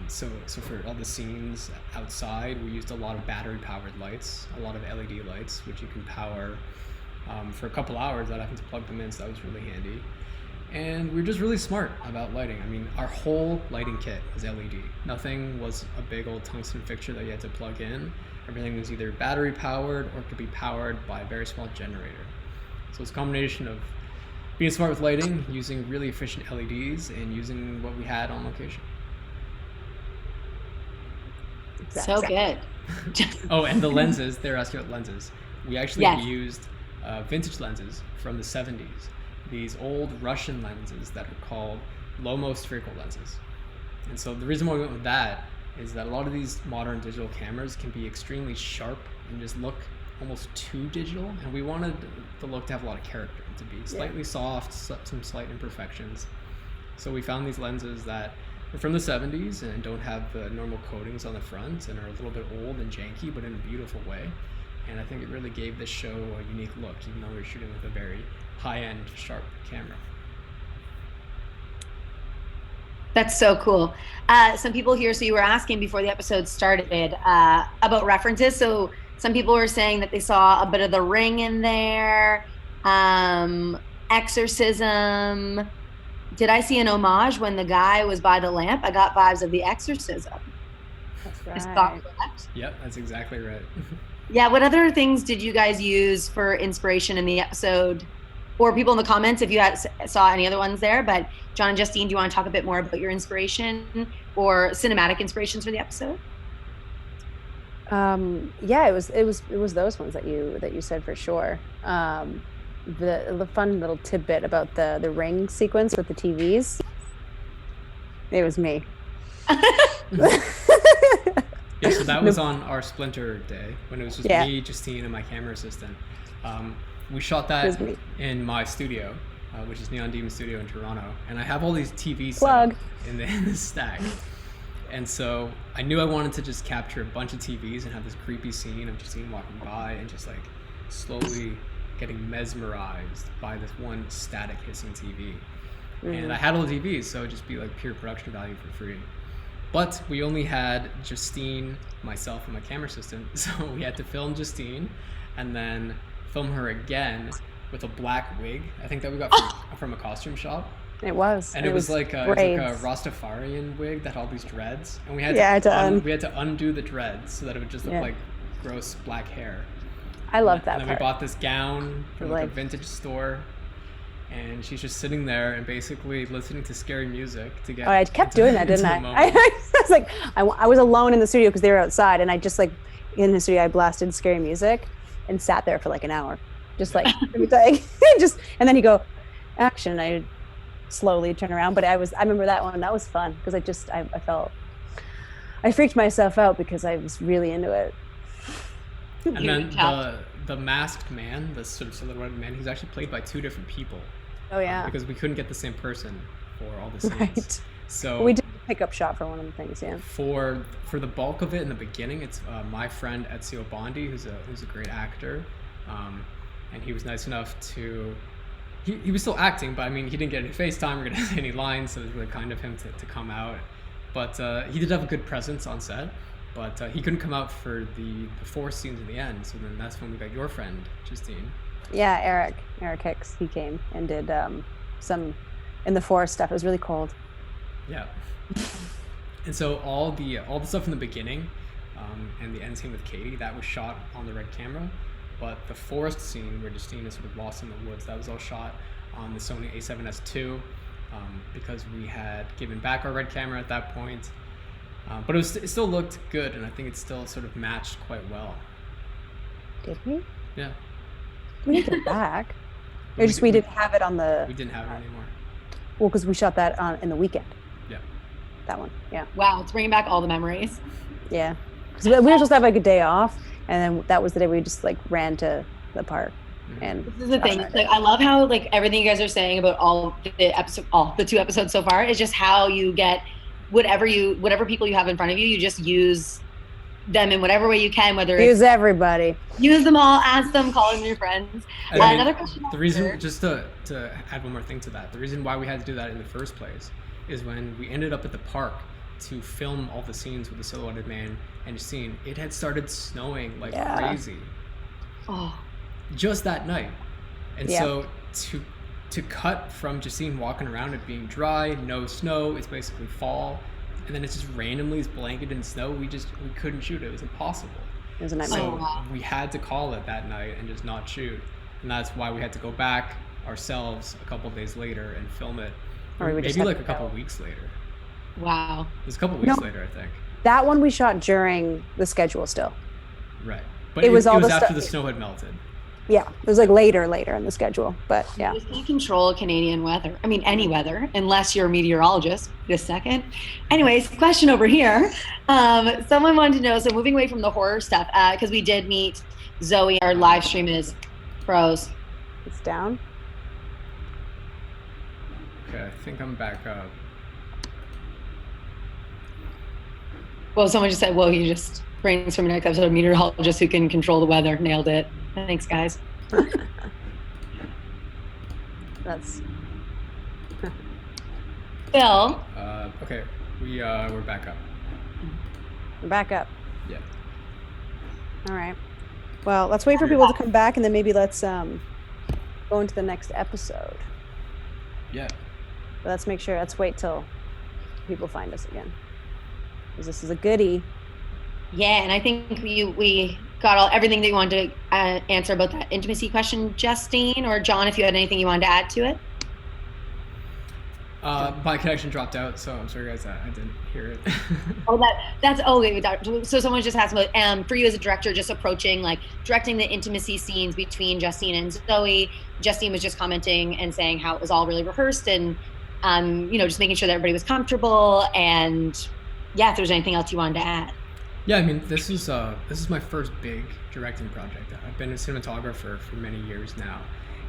So for all the scenes outside, we used a lot of battery-powered lights, a lot of LED lights, which you can power for a couple hours without having to plug them in, so that was really handy. And we were just really smart about lighting. I mean, our whole lighting kit was LED. Nothing was a big old tungsten fixture that you had to plug in. Everything was either battery-powered or could be powered by a very small generator. So it's a combination of being smart with lighting, using really efficient LEDs, and using what we had on location. So good. Oh, and the lenses, they're asking about lenses. We actually Yes. used vintage lenses from the 70s. These old Russian lenses that are called Lomo spherical lenses. And so the reason why we went with that is that a lot of these modern digital cameras can be extremely sharp and just look almost too digital. And we wanted the look to have a lot of character, to be slightly soft, some slight imperfections. So we found these lenses that are from the 70s and don't have the normal coatings on the front and are a little bit old and janky, but in a beautiful way. And I think it really gave this show a unique look, even though we were shooting with a very high-end, sharp camera. That's so cool. Some people here, so you were asking before the episode started about references. So some people were saying that they saw a bit of The Ring in there, Exorcism. Did I see an homage when the guy was by the lamp? I got vibes of The Exorcism. That's Is that right. correct? Yep, that's exactly right. Yeah, what other things did you guys use for inspiration in the episode? Or people in the comments if you saw any other ones there. But John and Justine, do you want to talk a bit more about your inspiration or cinematic inspirations for the episode? Yeah, it was those ones that you said for sure. The fun little tidbit about the ring sequence with the TVs. It was me. Yeah, so that was on our Splinter day when it was just Yeah. me, Justine, and my camera assistant. We shot that was me. in my studio, which is Neon Demon Studio in Toronto, and I have all these TVs set Plug. up in the stack. And so I knew I wanted to just capture a bunch of TVs and have this creepy scene of Justine walking by and just like slowly getting mesmerized by this one static hissing TV. And I had all the TVs, so it'd just be like pure production value for free. But we only had Justine, myself, and my camera assistant, so we had to film Justine and then film her again with a black wig. I think that we got from a costume shop. It was. And it was like a braids. Rastafarian wig that had all these dreads, and we had we had to undo the dreads so that it would just look like gross black hair. I love that And then part. we bought this gown from like a Like- vintage store, and she's just sitting there and basically listening to scary music to get. Oh, I kept doing that, didn't into I? the I moment. was like, I was alone in the studio because they were outside, and I just like in the studio I blasted scary music and sat there for like an hour, just like just, and then you go action. And I slowly turn around, but I remember that one. That was fun because I felt I freaked myself out because I was really into it. And then the masked man, the sort of silhouetted man, he's actually played by two different people. Oh yeah. Because we couldn't get the same person for all the scenes. Right. So We did pickup shot for one of the things. Yeah. For the bulk of it in the beginning, it's my friend Ezio Bondi, who's a great actor, and he was nice enough to. He was still acting, but I mean, he didn't get any FaceTime or get any lines, so it was really kind of him to come out. But he did have a good presence on set, but he couldn't come out for the forest scenes in the end. So then that's when we got your friend, Justine. Yeah, Eric Hicks. He came and did some in the forest stuff. It was really cold. Yeah. And so all the stuff in the beginning and the end scene with Katie, that was shot on the red camera. But the forest scene where Justine is sort of lost in the woods, that was all shot on the Sony A7S II because we had given back our red camera at that point. But it still looked good, and I think it still sort of matched quite well. Did we? Yeah. We didn't get it back. We didn't have it on the. We didn't have it anymore. Well, because we shot that in the weekend. Yeah. That one. Yeah. Wow, it's bringing back all the memories. Yeah. Because we were supposed to have like a day off, and then that was the day we just like ran to the park. And this is the thing. Like, I love how like everything you guys are saying about all the 2 episodes so far is just how you get whatever people you have in front of you, you just use them in whatever way you can, whether use everybody, use them all, ask them, call them your friends. Another question. The reason, just to add one more thing to that, the reason why we had to do that in the first place is when we ended up at the park to film all the scenes with the silhouetted man and Justine, it had started snowing like crazy. Oh. Just that night. And so to cut from Justine walking around it being dry, no snow, it's basically fall, and then it's just randomly blanketed in snow, we couldn't shoot it. It was impossible. It was a nightmare. So we had to call it that night and just not shoot. And that's why we had to go back ourselves a couple days later and film it. Or maybe like a couple of weeks later. Wow. It was a couple of weeks later, I think. That one we shot during the schedule still. Right. But it was after the snow had melted. Yeah, it was like later in the schedule, but yeah. You can't control Canadian weather. I mean, any weather, unless you're a meteorologist. Just a second. Anyways, question over here. Someone wanted to know, so moving away from the horror stuff, because we did meet Zoe, our live stream is pros. It's down. Okay, I think I'm back up. Well, someone just said, well, you just brings from the next episode, a meteorologist who can control the weather. Nailed it. Thanks, guys. That's Phil. Okay, we're back up. We're back up. Yeah. All right. Well, let's wait for people to come back, and then maybe let's go into the next episode. Yeah. But let's wait till people find us again, because this is a goodie. Yeah, and I think we got everything that you wanted to answer about that intimacy question, Justine, or John, if you had anything you wanted to add to it. My connection dropped out, so I'm sorry, guys, I didn't hear it. So someone just asked about, for you as a director, just approaching, like, directing the intimacy scenes between Justine and Zoe. Justine was just commenting and saying how it was all really rehearsed and, just making sure that everybody was comfortable. And yeah, if there's anything else you wanted to add. Yeah, I mean, this is my first big directing project. I've been a cinematographer for many years now,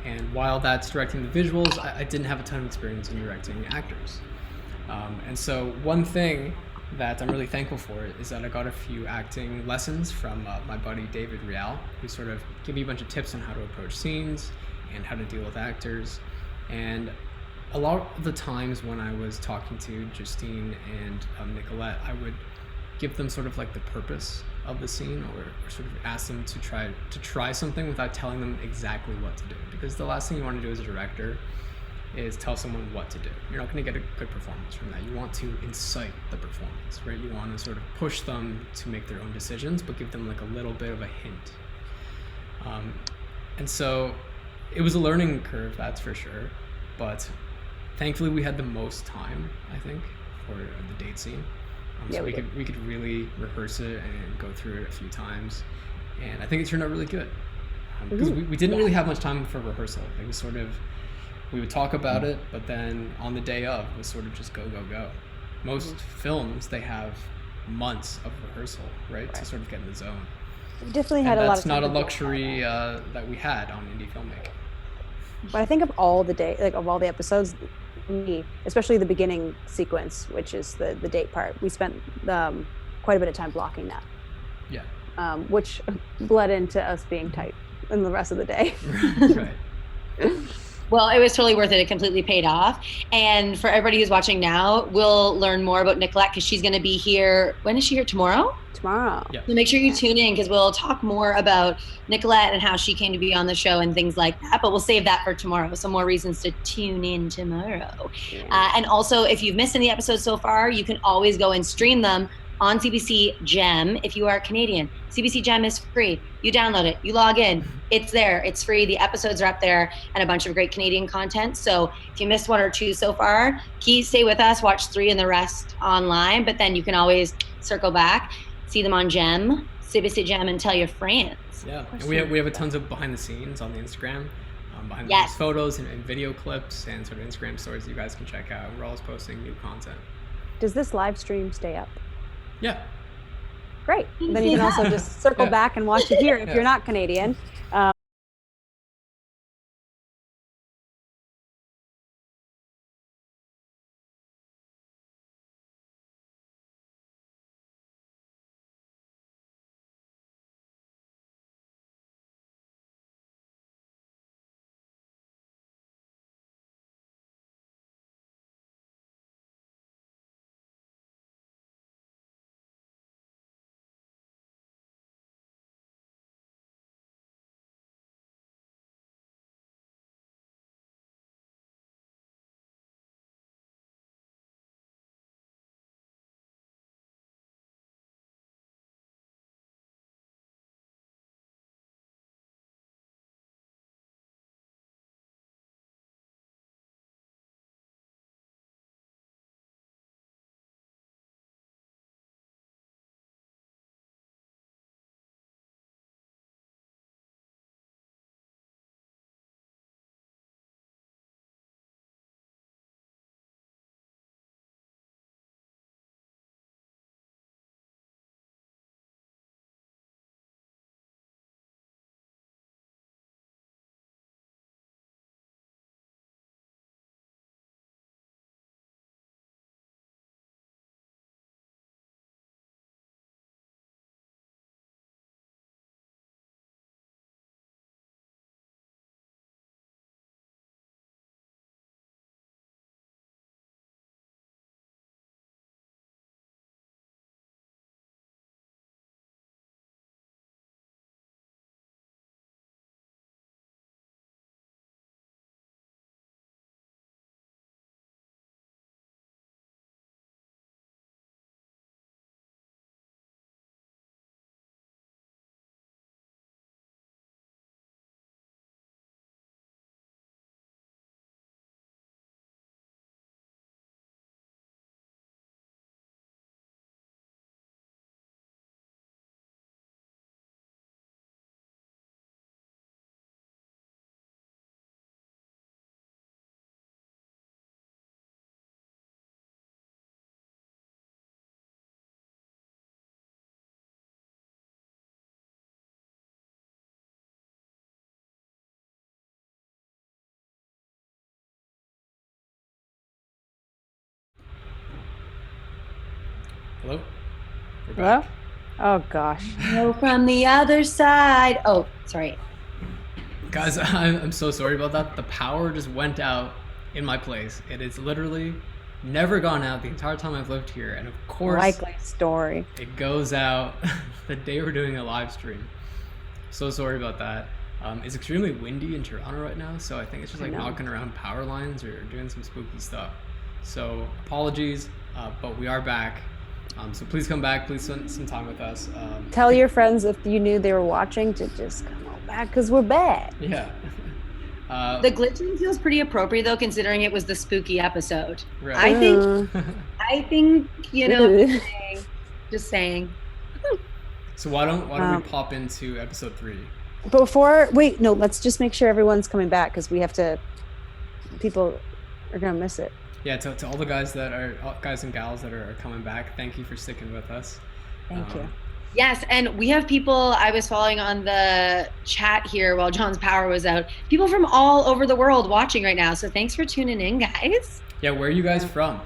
and while that's directing the visuals, I didn't have a ton of experience in directing actors. And so one thing that I'm really thankful for is that I got a few acting lessons from my buddy David Rial, who sort of gave me a bunch of tips on how to approach scenes and how to deal with actors. And a lot of the times when I was talking to Justine and Nicolette, I would give them sort of like the purpose of the scene, or sort of ask them to try something without telling them exactly what to do, because the last thing you want to do as a director is tell someone what to do. You're not going to get a good performance from that. You want to incite the performance, right? You want to sort of push them to make their own decisions, but give them like a little bit of a hint. And so it was a learning curve, that's for sure, but thankfully we had the most time, I think, for the date scene. So we could really rehearse it and go through it a few times, and I think it turned out really good, because we didn't really have much time for rehearsal. It was sort of, we would talk about it, but then on the day of it was sort of just go. Most films, they have months of rehearsal, right, to sort of get in the zone. We definitely had a lot of time. That's not a luxury that we had on indie filmmaking. But I think of all the episodes, me, especially the beginning sequence, which is the date part. We spent quite a bit of time blocking that. Yeah. Which bled into us being tight in the rest of the day. Right. Well, it was totally worth it. It completely paid off. And for everybody who's watching now, we'll learn more about Nicolette because she's going to be here. When is she here? Tomorrow? Tomorrow. Yeah. So make sure you tune in because we'll talk more about Nicolette and how she came to be on the show and things like that. But we'll save that for tomorrow. Some more reasons to tune in tomorrow. Yeah. And also, if you've missed any episodes so far, you can always go and stream them on CBC Gem if you are Canadian. CBC Gem is free. You download it, you log in, it's there, it's free. The episodes are up there and a bunch of great Canadian content. So if you missed 1 or 2 so far, stay with us, watch 3 and the rest online, but then you can always circle back, see them on Gem, CBC Gem, and tell your friends. Yeah, and we have a tons of behind the scenes on the Instagram, behind the Yes. scenes photos and video clips and sort of Instagram stories you guys can check out. We're always posting new content. Does this live stream stay up? Yeah. Great. Then you can also just circle back and watch it here if you're not Canadian. Hello? We're Hello? back. Oh gosh. No, from the other side. Oh, sorry. Guys, I'm so sorry about that. The power just went out in my place. It is literally never gone out the entire time I've lived here. And of course, Likely story. it goes out the day we're doing a live stream. So sorry about that. It's extremely windy in Toronto right now, so I think it's just like knocking around power lines or doing some spooky stuff. So apologies, but we are back. So please come back. Please spend some time with us. Tell your friends if you knew they were watching to just come on back because we're back. Yeah. The glitching feels pretty appropriate though, considering it was the spooky episode. Right. I think you know. Just saying. So why don't we pop into episode 3? Let's just make sure everyone's coming back because we have to. People are gonna miss it. Yeah, to all the guys and gals that are coming back, thank you for sticking with us. Thank you. Yes, and we have people I was following on the chat here while John's power was out. People from all over the world watching right now. So thanks for tuning in, guys. Yeah, where are you guys from?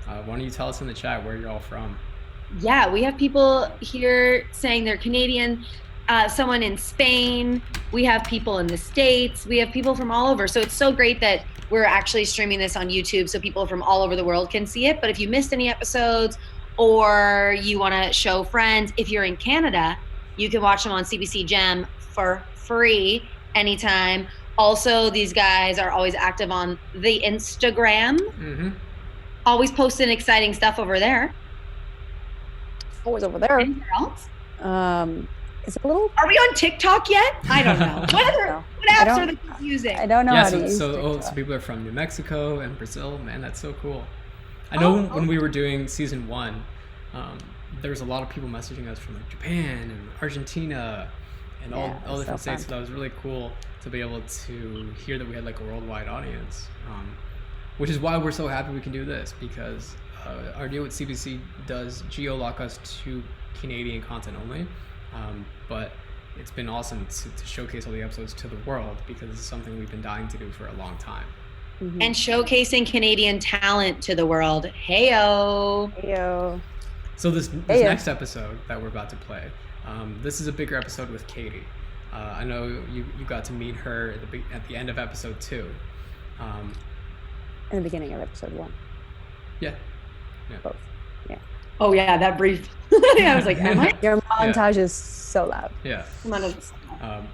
Why don't you tell us in the chat where you're all from? Yeah, we have people here saying they're Canadian, someone in Spain. We have people in the States. We have people from all over. So it's so great that we're actually streaming this on YouTube so people from all over the world can see it. But if you missed any episodes or you want to show friends, if you're in Canada, you can watch them on CBC Gem for free anytime. Also, these guys are always active on the Instagram. Mm-hmm. Always posting exciting stuff over there. Always over there. Anywhere else? Is it a little? Are we on TikTok yet? I don't know. What apps are they using? I don't know Yeah, how to use TikTok. So people are from New Mexico and Brazil. Man, that's so cool. I know when we were doing season 1, there was a lot of people messaging us from like Japan and Argentina and all different states. So that was really cool to be able to hear that we had like a worldwide audience, which is why we're so happy we can do this, because our deal with CBC does geo-lock us to Canadian content only, but it's been awesome to showcase all the episodes to the world, because it's something we've been dying to do for a long time. Mm-hmm. And showcasing Canadian talent to the world. Heyo. Heyo. So this next episode that we're about to play, this is a bigger episode with Katie. I know you got to meet her at the end of episode 2. In the beginning of episode 1. Yeah. Both. Yeah. Oh yeah, that brief. I was like, am I? Your montage is so loud. Yeah.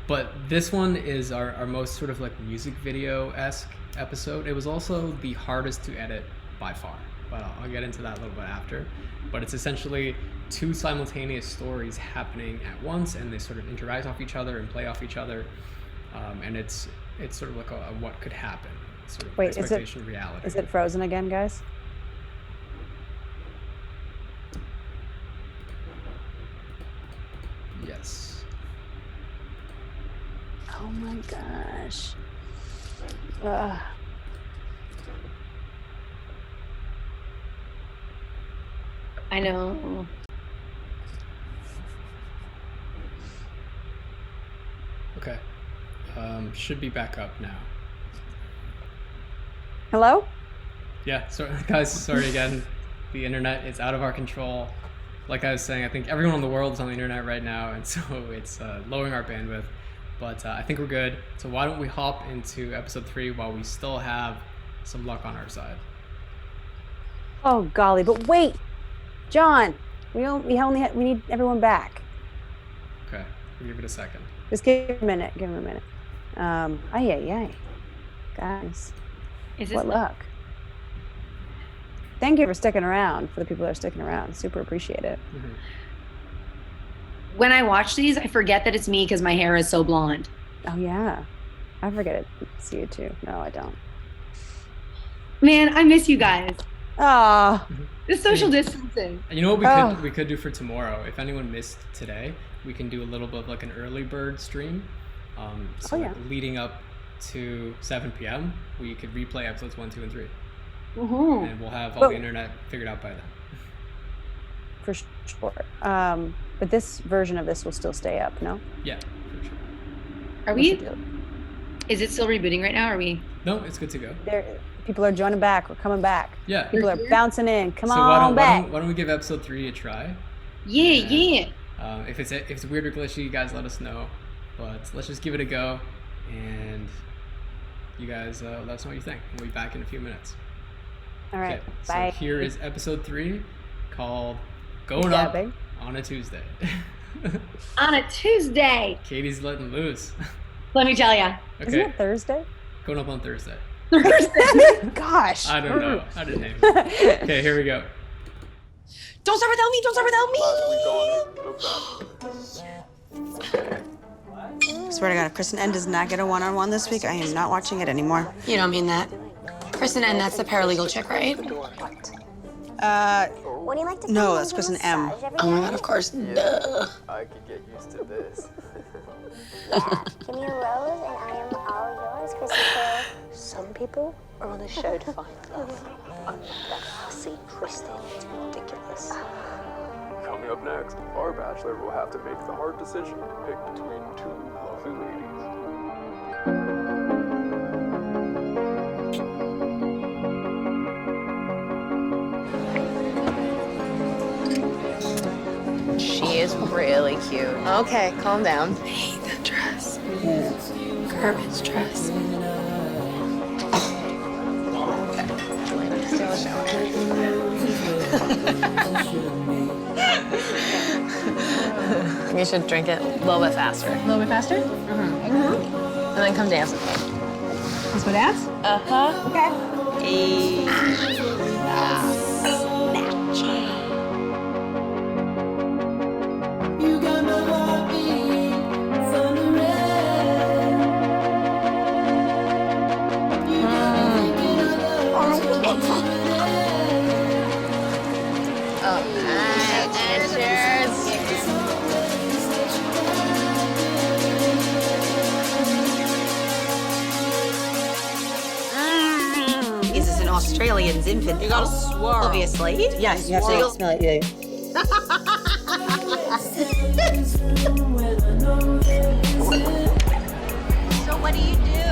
But this one is our most sort of like music video-esque episode. It was also the hardest to edit by far, but I'll get into that a little bit after. But it's essentially 2 simultaneous stories happening at once, and they sort of interact off each other and play off each other, and it's sort of like a what could happen, sort of expectation, reality. Is it Frozen again, guys? Yes. Oh my gosh. I know. Okay. Should be back up now. Hello? Yeah, guys, sorry again. The internet is out of our control. Like I was saying, I think everyone in the world is on the internet right now, and so it's lowering our bandwidth. But I think we're good. So why don't we hop into episode 3 while we still have some luck on our side? Oh golly! But wait, John, we need everyone back. Okay, we'll give it a second. Just give him a minute. Give him a minute. Guys, what luck! Thank you for sticking around. For the people that are sticking around, super appreciate it. Mm-hmm. When I watch these, I forget that it's me because my hair is so blonde. Oh yeah, I forget it's you too. No, I don't. Man, I miss you guys. Ah, the social distancing. You know what we could do for tomorrow? If anyone missed today, we can do a little bit of like an early bird stream. Leading up to 7 p.m., we could replay episodes 1, 2, and 3. Mm-hmm. And we'll have all the internet figured out by then. For sure. But this version of this will still stay up, no? Yeah, for sure. Are we? Is it still rebooting right now? Or are we? No, it's good to go. People are joining back. We're coming back. Yeah. People are bouncing in. Come so on back. Why don't we give episode 3 a try? Yeah. If it's weird or glitchy, you guys let us know. But let's just give it a go, and you guys let us know what you think. We'll be back in a few minutes. All right. Okay, bye. So here is episode 3, called "Going Up on a Tuesday." On a Tuesday. Katie's letting loose. Let me tell you. Okay. Isn't it Thursday? Going up on Thursday. Gosh. I don't know. I didn't name it. Okay, here we go. Don't start without me! Don't start without me! Swear to God, if Kristen N does not get a one-on-one this week, I am not watching it anymore. You don't mean that. Kristen N, that's the paralegal chick, right? No, that's Kristen M. Oh my God, of course. Duh. I could get used to this. Give me a rose and I am all yours, Christopher. Some people are on a show to find love. I'm not that fussy, Kristen. It's ridiculous. Come Coming up next, our bachelor will have to make the hard decision to pick between two lovely ladies. She is really cute. Okay, calm down. I hate that dress. Garbage dress. Okay, Juliana, steal a shower. You should drink it a little bit faster. A little bit faster? And then come dance with me. Let's go dance? Uh-huh. Okay. Is this an Australian's infant? You gotta swirl. Obviously. Yes, you have to smell it. Yeah. So what do you do?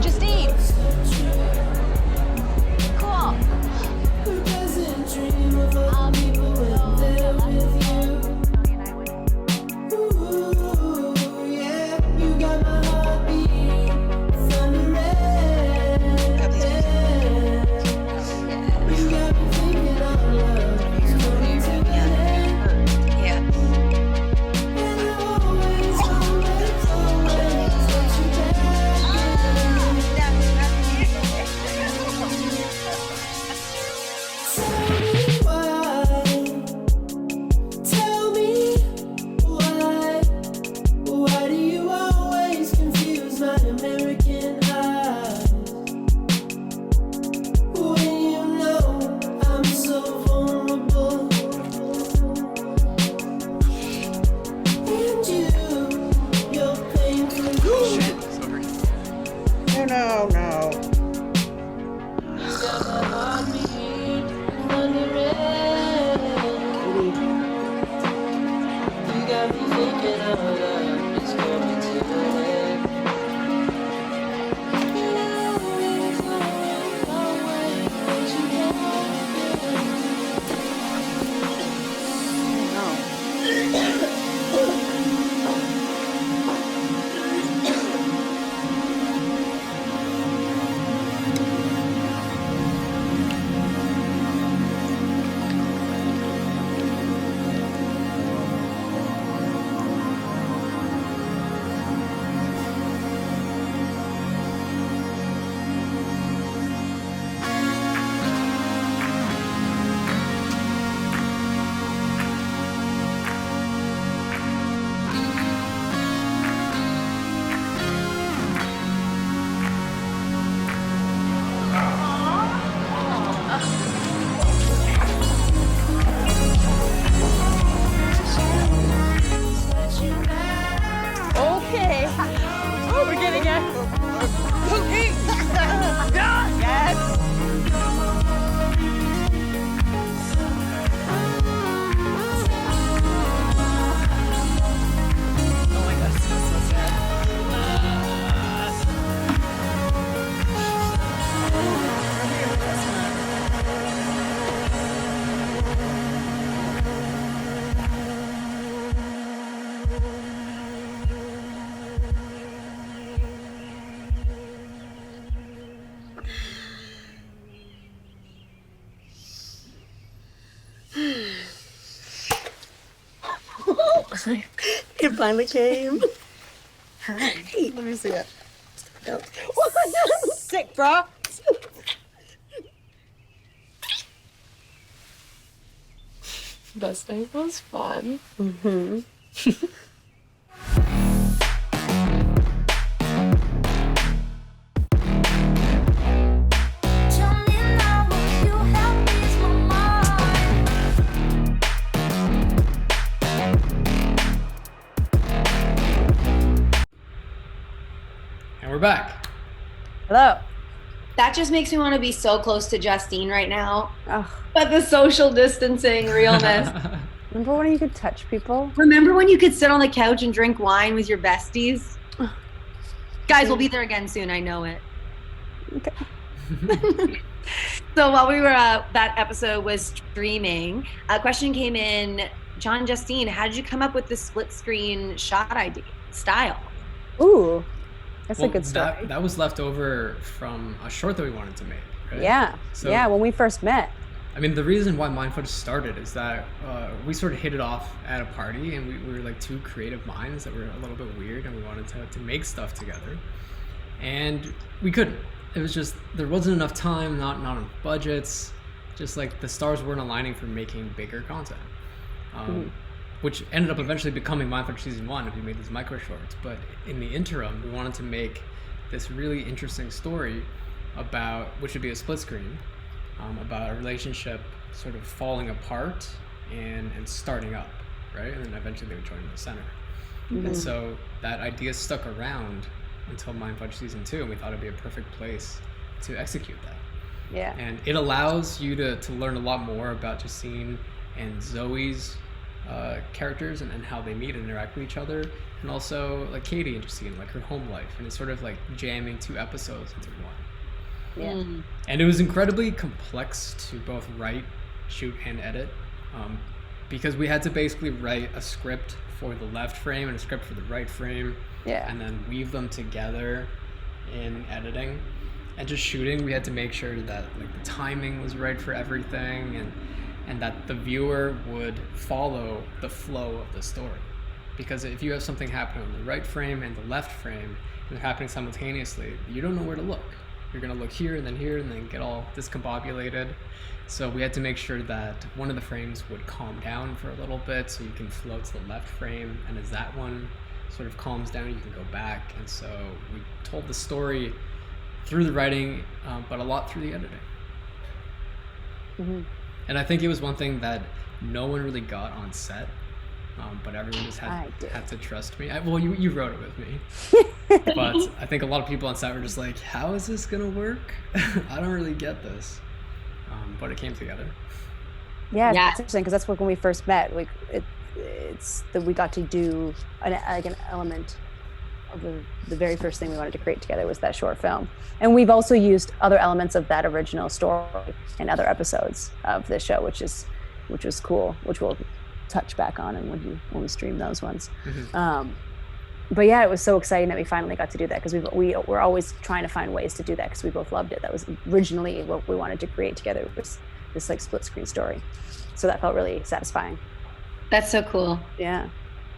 Justine. Cool. It finally came. Hey, let me see it. No. Sick, bro. Best night was fun. Mm-hmm. And we're back. Hello. That just makes me want to be so close to Justine right now. Ugh. But the social distancing realness. Remember when you could touch people? Remember when you could sit on the couch and drink wine with your besties? Guys, we'll be there again soon. I know it. Okay. So while we were that episode was streaming, a question came in. John, Justine, how did you come up with the split screen shot idea style? Ooh, that's a good story. That was left over from a short that we wanted to make, right? Yeah, So, yeah, when we first met. I mean, the reason why Mind Fudge started is that we sort of hit it off at a party, and we were like two creative minds that were a little bit weird, and we wanted to make stuff together. And we couldn't. It was just, there wasn't enough time, not enough budgets, just like the stars weren't aligning for making bigger content. Which ended up eventually becoming Mind Fudge Season 1 if we made these micro shorts. But in the interim, we wanted to make this really interesting story about, which would be a split screen, about a relationship sort of falling apart and starting up, right? And then eventually they would join the center. And so that idea stuck around until Mind Fudge Season 2, and we thought it'd be a perfect place to execute that. Yeah. And it allows you to learn a lot more about Justine and Zoe's characters and how they meet and interact with each other, and also like Katie and Justine, like her home life, and it's sort of like jamming 2 episodes into one. Yeah. And it was incredibly complex to both write, shoot, and edit, because we had to basically write a script for the left frame and a script for the right frame, and then weave them together in editing. And just shooting, we had to make sure that like the timing was right for everything, and that the viewer would follow the flow of the story. Because if you have something happening on the right frame and the left frame, and they're happening simultaneously, you don't know where to look. You're gonna look here and then get all discombobulated. So we had to make sure that one of the frames would calm down for a little bit so you can flow to the left frame, and as that one sort of calms down, you can go back. And so we told the story through the writing, but a lot through the editing. And I think it was one thing that no one really got on set, but everyone just had to trust me. Well, you wrote it with me, but I think a lot of people on set were just like, how is this gonna work? I don't really get this, but it came together. Yeah, it's interesting because that's when we first met. It's that we got to do an element of the very first thing we wanted to create together was that short film. And we've also used other elements of that original story in other episodes of this show, which was cool, which we'll touch back on and when we stream those ones. But yeah, it was so exciting that we finally got to do that, because we're always trying to find ways to do that because we both loved it. That was originally what we wanted to create together, was this like split screen story. So that felt really satisfying. That's so cool. Yeah.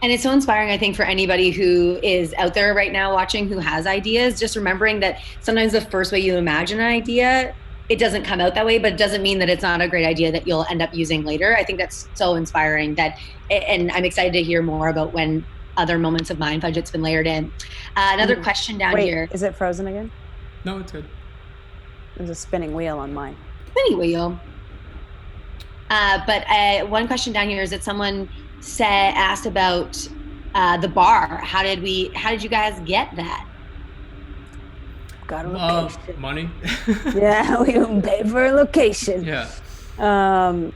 And it's so inspiring, I think, for anybody who is out there right now watching who has ideas, just remembering that sometimes the first way you imagine an idea, it doesn't come out that way, but it doesn't mean that it's not a great idea that you'll end up using later. I think that's so inspiring, and I'm excited to hear more about when other moments of Mind Fudge it's been layered in. Another question down here. Is it frozen again? No, it's good. There's a spinning wheel on mine. Spinning wheel. But one question down here is that someone asked about the bar. How did you guys get that? Got a location. Money. Yeah, we paid for a location. Yeah. I'm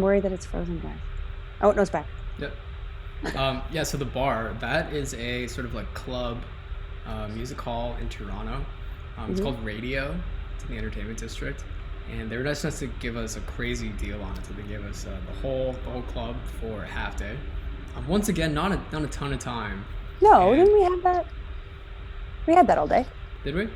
worried that it's frozen, guys. Oh no, it's back. Yep. So the bar, that is a sort of like club music hall in Toronto. It's called Radio. It's in the entertainment district. And they were nice enough to give us a crazy deal on it. So they gave us the whole club for a half day. Once again, not a ton of time. No, didn't we have that? We had that all day. Did we?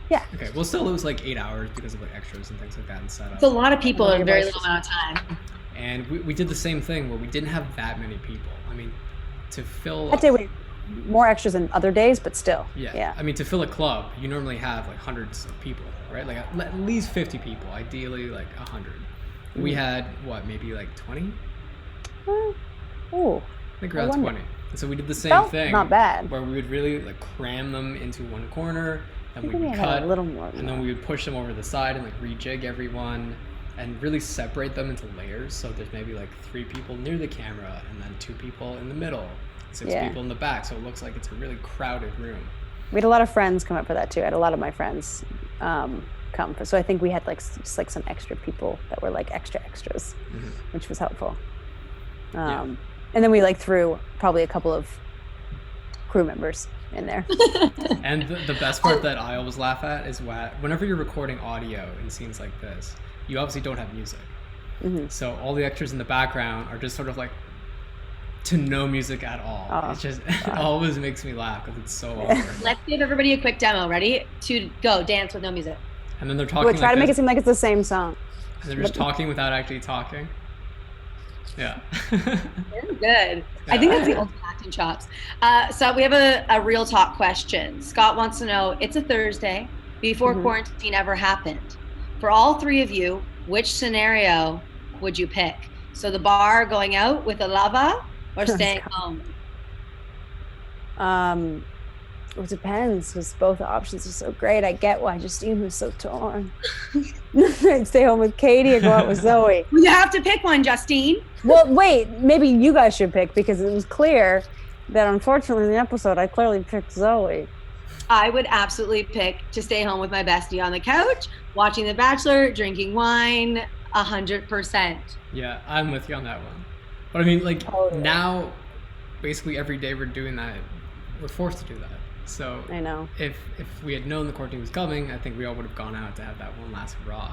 Yeah. Okay. Well, still, it was like 8 hours because of like extras and things like that and setup. It's a lot of people in a very little amount of time. And we did the same thing where we didn't have that many people. I mean, to fill. I'd say we more extras than other days, but still. Yeah. I mean, to fill a club, you normally have like hundreds of people, right? Like at least 50 people, ideally like 100. We had maybe like 20? Oh. I think around 20. And so we did the same thing. Not bad. Where we would really like cram them into one corner, and we would cut cut a little more. And then we would push them over the side and like rejig everyone and really separate them into layers. So there's maybe like 3 people near the camera and then 2 people in the middle, 6 people in the back. So it looks like it's a really crowded room. We had a lot of friends come up for that too. I had a lot of my friends come for. So I think we had like just like some extra people that were like extras, which was helpful. And then we like threw probably a couple of crew members in there. And the best part that I always laugh at is whenever you're recording audio in scenes like this, you obviously don't have music. So all the extras in the background are just sort of like to no music at all. It's just it always makes me laugh because it's so awkward. Let's give everybody a quick demo. Ready? To go dance with no music. And then they're talking. We'll try to make it seem like it's the same song. And they're just talking without actually talking. Yeah. Very good. I think that's the ultimate acting chops. So we have a real talk question. Scott wants to know, it's a Thursday before quarantine ever happened. For all three of you, which scenario would you pick? So the bar, going out with a lava, or staying home? It depends, because both options are so great. I get why Justine was so torn. I'd stay home with Katie or go out with Zoe. Well, you have to pick one, Justine. Well, wait, maybe you guys should pick, because it was clear that unfortunately in the episode I clearly picked Zoe. I would absolutely pick to stay home with my bestie on the couch, watching The Bachelor, drinking wine, 100%. Yeah, I'm with you on that one. But I mean, like, now, basically every day we're doing that. We're forced to do that. So I know. If we had known the quarantine was coming, I think we all would have gone out to have that one last hurrah.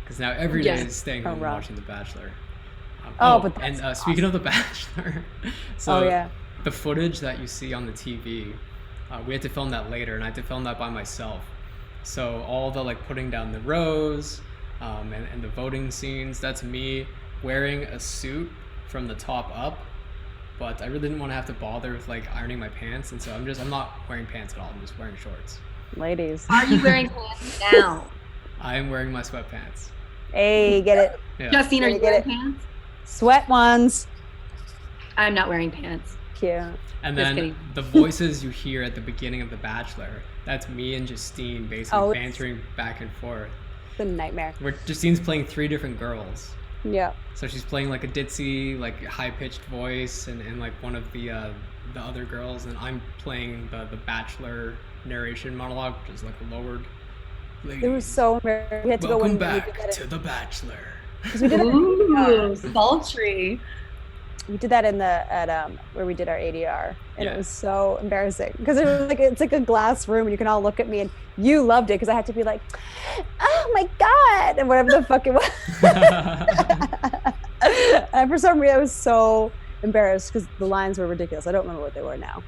Because now every day is staying home and watching The Bachelor. And speaking of The Bachelor, so the footage that you see on the TV, we had to film that later, and I had to film that by myself. So all the like putting down the rows, and the voting scenes, that's me wearing a suit from the top up. But I really didn't want to have to bother with like ironing my pants, and so I'm not wearing pants at all. I'm just wearing shorts. Ladies. Are you wearing pants now? I am wearing my sweatpants. Hey, get it. Yeah. Justine, are you wearing pants? Sweat ones. I'm not wearing pants. Cute. And then the voices you hear at the beginning of The Bachelor, that's me and Justine basically bantering back and forth. The nightmare. Where Justine's playing 3 different girls. Yeah. So she's playing like a ditzy, like high-pitched voice, and like one of the other girls, and I'm playing the Bachelor narration monologue, which is like a lowered. It was so embarrassing. We had to Welcome go back to The Bachelor. We did Ooh, sultry. We did that at where we did our ADR, and it was so embarrassing because it was like it's like a glass room, and you can all look at me, and you loved it because I had to be like, "Oh my god," and whatever the fuck it was. And for some reason, I was so embarrassed because the lines were ridiculous. I don't remember what they were now,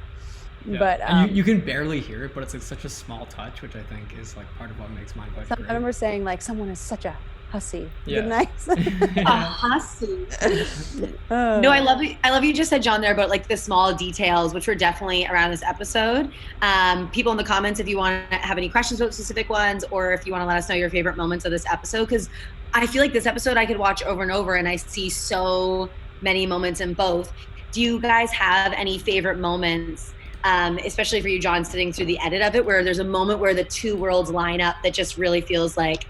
but and you can barely hear it, but it's like such a small touch, which I think is like part of what makes my voice great. I remember saying like, "Someone is such a hussy." Yeah. Nice. A hussy. No, I love you just said, John, there about like the small details, which were definitely around this episode. People in the comments, if you want to have any questions about specific ones, or if you want to let us know your favorite moments of this episode, because I feel like this episode I could watch over and over, and I see so many moments in both. Do you guys have any favorite moments, especially for you, John, sitting through the edit of it, where there's a moment where the two worlds line up that just really feels like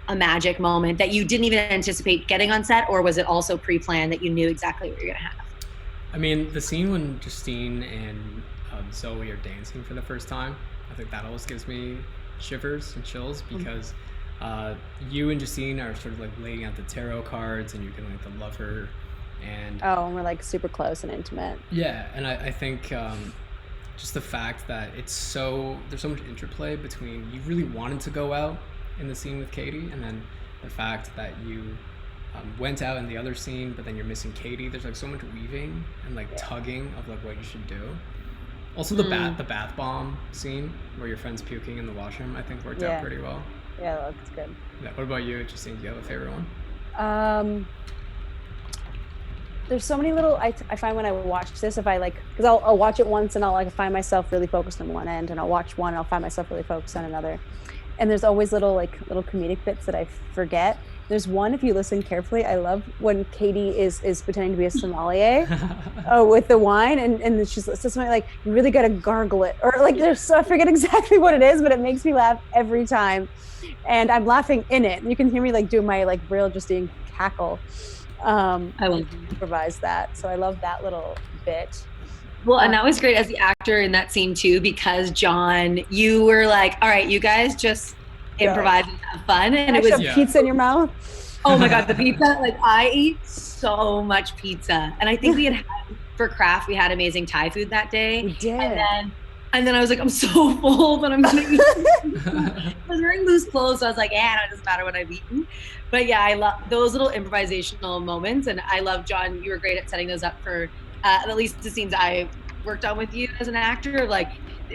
a magic moment that you didn't even anticipate getting on set, or was it also pre-planned that you knew exactly what you're gonna have? I mean, the scene when Justine and Zoe are dancing for the first time, I think that always gives me shivers and chills because you and Justine are sort of like laying out the tarot cards, and you can like love her, and and we're like super close and intimate. Yeah, and I think just the fact that there's so much interplay between you really wanted to go out in the scene with Katie, and then the fact that you went out in the other scene, but then you're missing Katie. There's like so much weaving and like tugging of like what you should do. Also the bath bomb scene where your friend's puking in the washroom, I think worked out pretty well. Yeah, that looks good. Yeah. What about you, Justine? Do you have a favorite one? There's so many little, I find when I watch this, if I like, because I'll watch it once and I'll like find myself really focused on one end, and I'll watch one and I'll find myself really focused on another. And there's always little comedic bits that I forget. There's one, if you listen carefully, I love when Katie is pretending to be a sommelier with the wine, and she says something like, "You really got to gargle it," or like I forget exactly what it is, but it makes me laugh every time, and I'm laughing in it. And you can hear me like do my like real Justine cackle. I will improvise that, so I love that little bit. Well, and that was great as the actor in that scene too, because John, you were like, all right, you guys just improvise and have fun. And it was pizza in your mouth. Oh my God, the pizza. Like I eat so much pizza. And I think we had for craft, we had amazing Thai food that day. We did. And then I was like, I'm so full, but I'm gonna eat. I was wearing loose clothes, so I was like, yeah, it doesn't matter what I've eaten. But yeah, I love those little improvisational moments. And I love, John, you were great at setting those up for at least the scenes I worked on with you as an actor. Like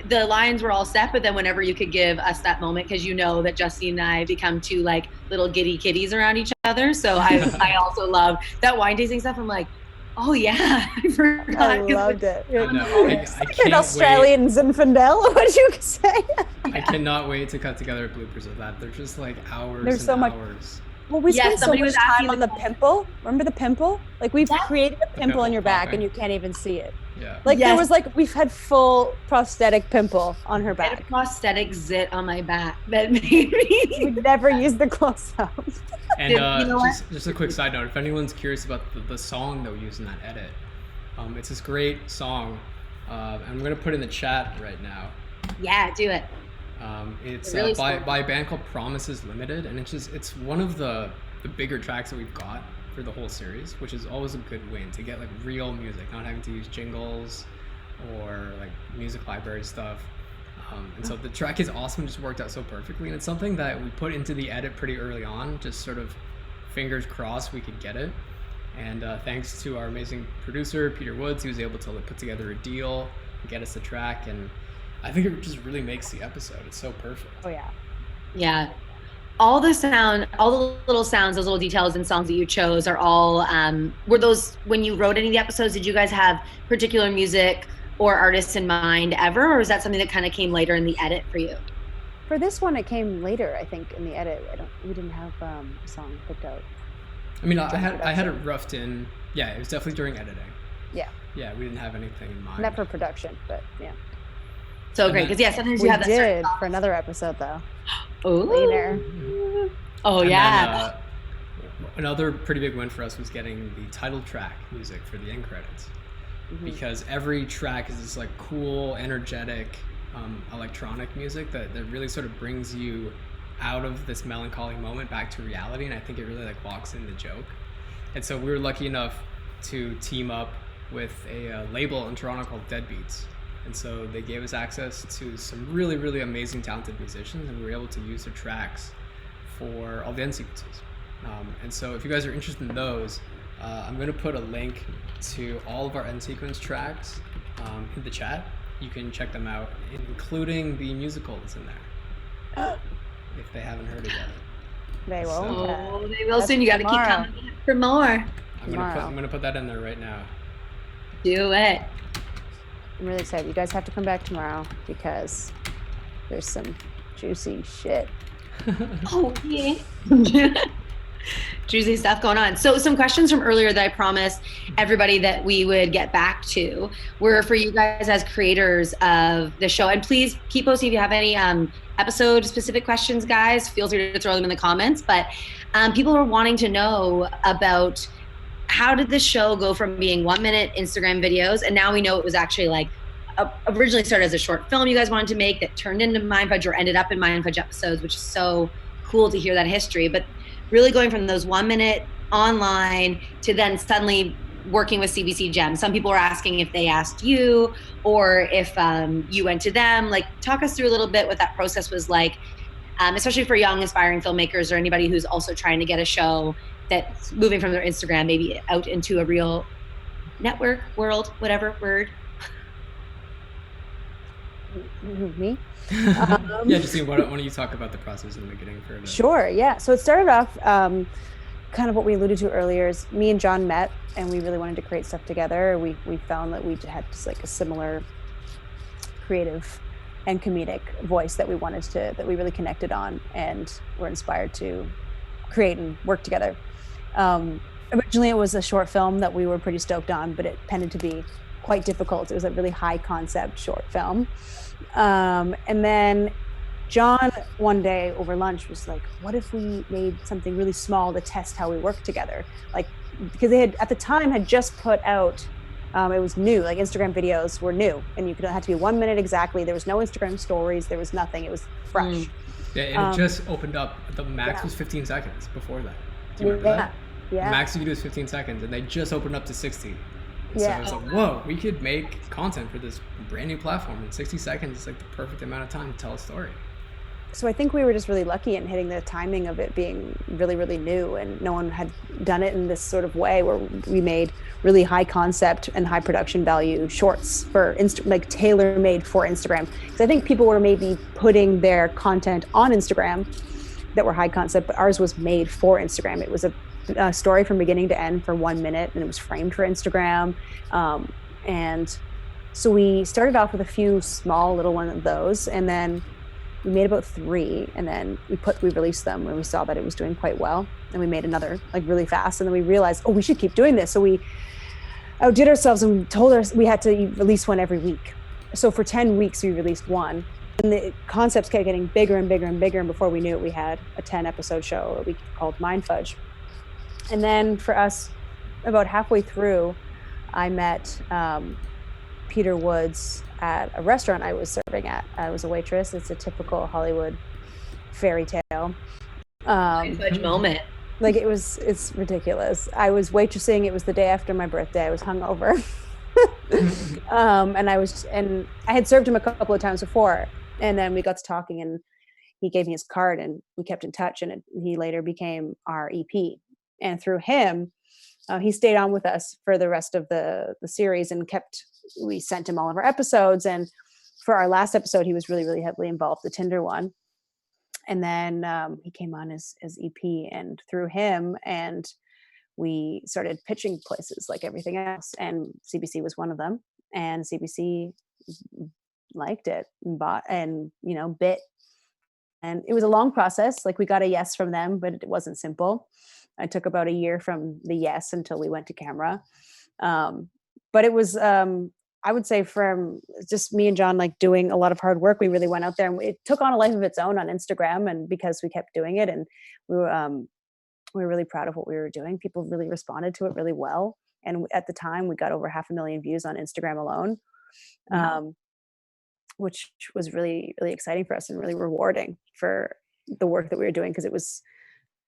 the lines were all set, but then whenever you could give us that moment, because you know that Justine and I become two like little giddy kitties around each other. So I also love that wine tasting stuff. I'm like, oh yeah, I forgot. I loved it. I can't Australian Zinfandel, what'd you say? I cannot wait to cut together bloopers of that. They're just like hours There's so hours. Well, we spent so much time on the pimple. Remember the pimple? Like we've created a pimple on your back and you can't even see it. Yeah. Like there was like, we've had full prosthetic pimple on her back. I had a prosthetic zit on my back that made me. We'd never used the close up. And you know just a quick side note, if anyone's curious about the song that we used in that edit, it's this great song. I'm going to put it in the chat right now. Yeah, do it. It's really by a band called Promises Limited, and it's one of the bigger tracks that we've got for the whole series, which is always a good win to get like real music, not having to use jingles or like music library stuff. And so the track is awesome, just worked out so perfectly, and it's something that we put into the edit pretty early on, just sort of fingers crossed we could get it. And thanks to our amazing producer Peter Woods, he was able to put together a deal and get us the track, and I think it just really makes the episode. It's so perfect. Oh yeah. Yeah. All the little sounds, those little details and songs that you chose are all, were those, when you wrote any of the episodes, did you guys have particular music or artists in mind ever? Or is that something that kind of came later in the edit for you? For this one, it came later, I think, in the edit. We didn't have a song picked out. I mean, I had it roughed in. Yeah, it was definitely during editing. Yeah. Yeah, we didn't have anything in mind. Not for production, but yeah. So great, because sometimes you have that. We did for another episode though. Ooh. Later. Oh and yeah. Then, another pretty big win for us was getting the title track music for the end credits, because every track is this like cool, energetic, electronic music that really sort of brings you out of this melancholy moment back to reality, and I think it really like locks in the joke. And so we were lucky enough to team up with a label in Toronto called Deadbeats. And so they gave us access to some really, really amazing, talented musicians, and we were able to use their tracks for all the end sequences. And so if you guys are interested in those, I'm going to put a link to all of our end sequence tracks in the chat. You can check them out, including the musical that's in there, if they haven't heard it yet. They will. They will soon. You got to keep coming for more. I'm going to put that in there right now. Do it. I'm really excited. You guys have to come back tomorrow because there's some juicy shit. Oh, yeah. Juicy stuff going on. So some questions from earlier that I promised everybody that we would get back to were for you guys as creators of the show. And please keep posting if you have any episode specific questions, guys. Feel free to throw them in the comments. But people are wanting to know about how did this show go from being 1 minute Instagram videos, and now we know it was actually like originally started as a short film you guys wanted to make that turned into Mind Fudge or ended up in Mind Fudge episodes, which is so cool to hear that history. But really going from those 1 minute online to then suddenly working with CBC Gem. Some people are asking if they asked you or if you went to them. Like, talk us through a little bit what that process was like, especially for young aspiring filmmakers or anybody who's also trying to get a show that's moving from their Instagram maybe out into a real network world, whatever word. Me? Yeah, Justine, why don't you talk about the process in the beginning for a bit? Sure, yeah. So it started off kind of what we alluded to earlier is me and John met and we really wanted to create stuff together. We found that we had just like a similar creative and comedic voice that we really connected on and were inspired to create and work together. Originally it was a short film that we were pretty stoked on, but it tended to be quite difficult. It was a really high concept short film. And then John one day over lunch was like, what if we made something really small to test how we work together? Like, because they had at the time had just put out, it was new, like Instagram videos were new and you could have to be 1 minute exactly. There was no Instagram stories. There was nothing. It was fresh. Yeah, and it just opened up. The max was 15 seconds before that. Do you remember that? Yeah. The max you could do is 15 seconds, and they just opened up to 60. Yeah. So it's like, whoa, we could make content for this brand new platform in 60 seconds. It's like the perfect amount of time to tell a story. So I think we were just really lucky in hitting the timing of it being really, really new, and no one had done it in this sort of way where we made really high concept and high production value shorts for like tailor made for Instagram. Because I think people were maybe putting their content on Instagram that were high concept, but ours was made for Instagram. It was a story from beginning to end for 1 minute, and it was framed for Instagram. And so we started off with a few small little one of those, and then we made about 3, and then we released them when we saw that it was doing quite well. And we made another like really fast, and then we realized, oh, we should keep doing this. So we outdid ourselves and told us we had to release one every week. So for 10 weeks we released one, and the concepts kept getting bigger and bigger and bigger. And before we knew it, we had a 10 episode show that we called Mind Fudge. And then for us, about halfway through, I met Peter Woods at a restaurant I was serving at. I was a waitress. It's a typical Hollywood fairy tale. Fudge moment. Like it's ridiculous. I was waitressing. It was the day after my birthday. I was hungover. and I had served him a couple of times before. And then we got to talking, and he gave me his card, and we kept in touch, and he later became our EP. And through him, he stayed on with us for the rest of the series, and we sent him all of our episodes. And for our last episode, he was really, really heavily involved, the Tinder one. And then he came on as EP, and through him, and we started pitching places like everything else. And CBC was one of them. And CBC liked it and bought and, bit. And it was a long process. Like we got a yes from them, but it wasn't simple. It took about a year from the yes until we went to camera. But it was, I would say, from just me and John, like doing a lot of hard work, we really went out there, and it took on a life of its own on Instagram. And because we kept doing it, and we were really proud of what we were doing. People really responded to it really well. And at the time we got over 500,000 views on Instagram alone, which was really, really exciting for us and really rewarding for the work that we were doing. Cause it was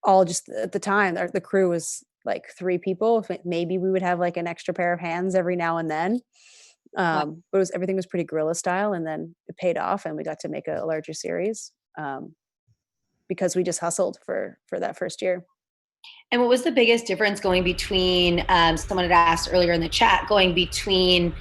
all just at the time, the crew was like 3 people. Maybe we would have like an extra pair of hands every now and then. But everything was pretty guerrilla style, and then it paid off, and we got to make a larger series because we just hustled for that first year. And what was the biggest difference going between, someone had asked earlier in the chat, going between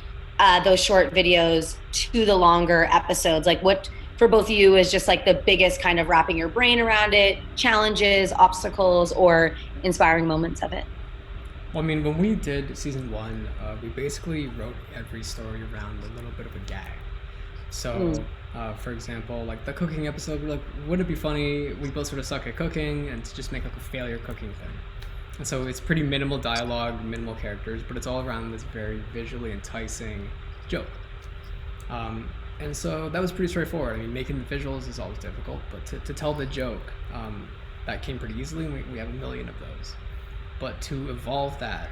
those short videos to the longer episodes? Like what for both of you is just like the biggest kind of wrapping your brain around it, challenges, obstacles, or inspiring moments of it? Well, I mean, when we did season 1, we basically wrote every story around a little bit of a gag. So, for example, like the cooking episode, we're like, wouldn't it be funny? We both sort of suck at cooking, and to just make like a failure cooking thing. And so it's pretty minimal dialogue, minimal characters, but it's all around this very visually enticing joke. And so that was pretty straightforward. I mean, making the visuals is always difficult, but to tell the joke, that came pretty easily, and we have 1 million of those. But to evolve that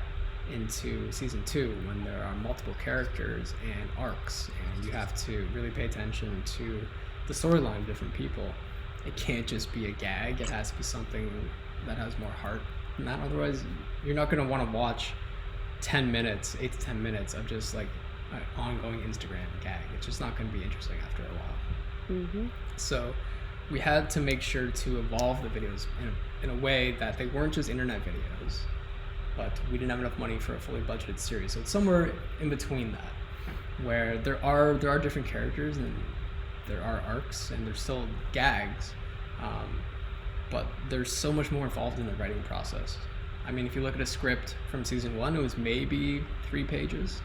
into season 2, when there are multiple characters and arcs, and you have to really pay attention to the storyline of different people, it can't just be a gag. It has to be something that has more heart than that. Otherwise, you're not going to want to watch 10 minutes, 8 to 10 minutes of just like an ongoing Instagram gag. It's just not going to be interesting after a while. Mm-hmm. So we had to make sure to evolve the videos in a way that they weren't just internet videos, but we didn't have enough money for a fully budgeted series. So it's somewhere in between that, where there are different characters and there are arcs and there's still gags, but there's so much more involved in the writing process. I mean, if you look at a script from season 1, it was maybe 3 pages.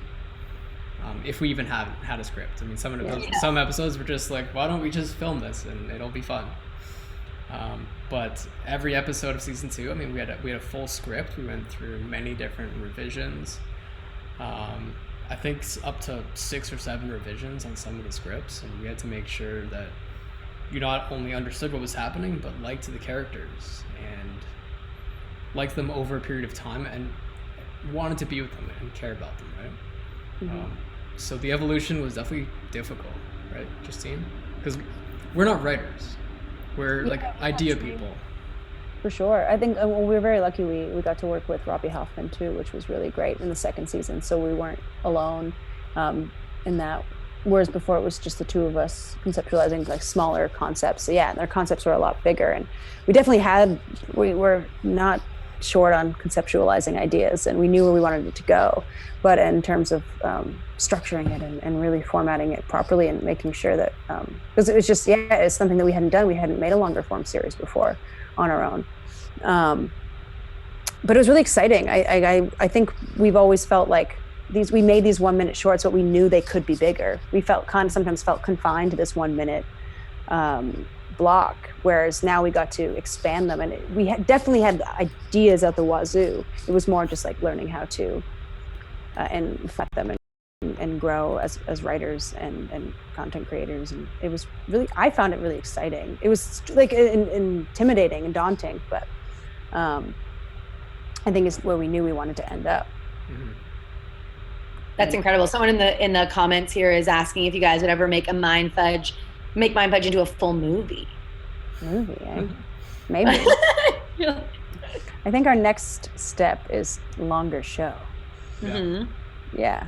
If we even had a script. I mean, some episodes were just like, why don't we just film this and it'll be fun. But every episode of season 2, I mean, we had a full script. We went through many different revisions. I think up to 6 or 7 revisions on some of the scripts, and we had to make sure that you not only understood what was happening, but liked the characters and liked them over a period of time and wanted to be with them and care about them, right? Mm-hmm. So the evolution was definitely difficult, right, Justine? Because we're not writers. We're like idea people. For sure. I think we were very lucky we got to work with Robbie Hoffman too, which was really great in the second season. So we weren't alone in that. Whereas before it was just the two of us conceptualizing like smaller concepts. So yeah, their concepts were a lot bigger. And we were not short on conceptualizing ideas, and we knew where we wanted it to go. But in terms of structuring it and really formatting it properly and making sure that, because it was just, it's something that we hadn't done. We hadn't made a longer form series before on our own. But it was really exciting. I think we've always felt like we made these 1 minute shorts, but we knew they could be bigger. We sometimes felt confined to this 1 minute block, whereas now we got to expand them, and we definitely had ideas at the wazoo. It was more just like learning how to and affect them and grow as writers and content creators. And it was really, I found it really exciting. It was like intimidating and daunting, but I think it's where we knew we wanted to end up. Mm-hmm. That's incredible. Someone in the comments here is asking if you guys would ever make Mind Fudge into a full movie. Maybe. I think our next step is longer show. Yeah.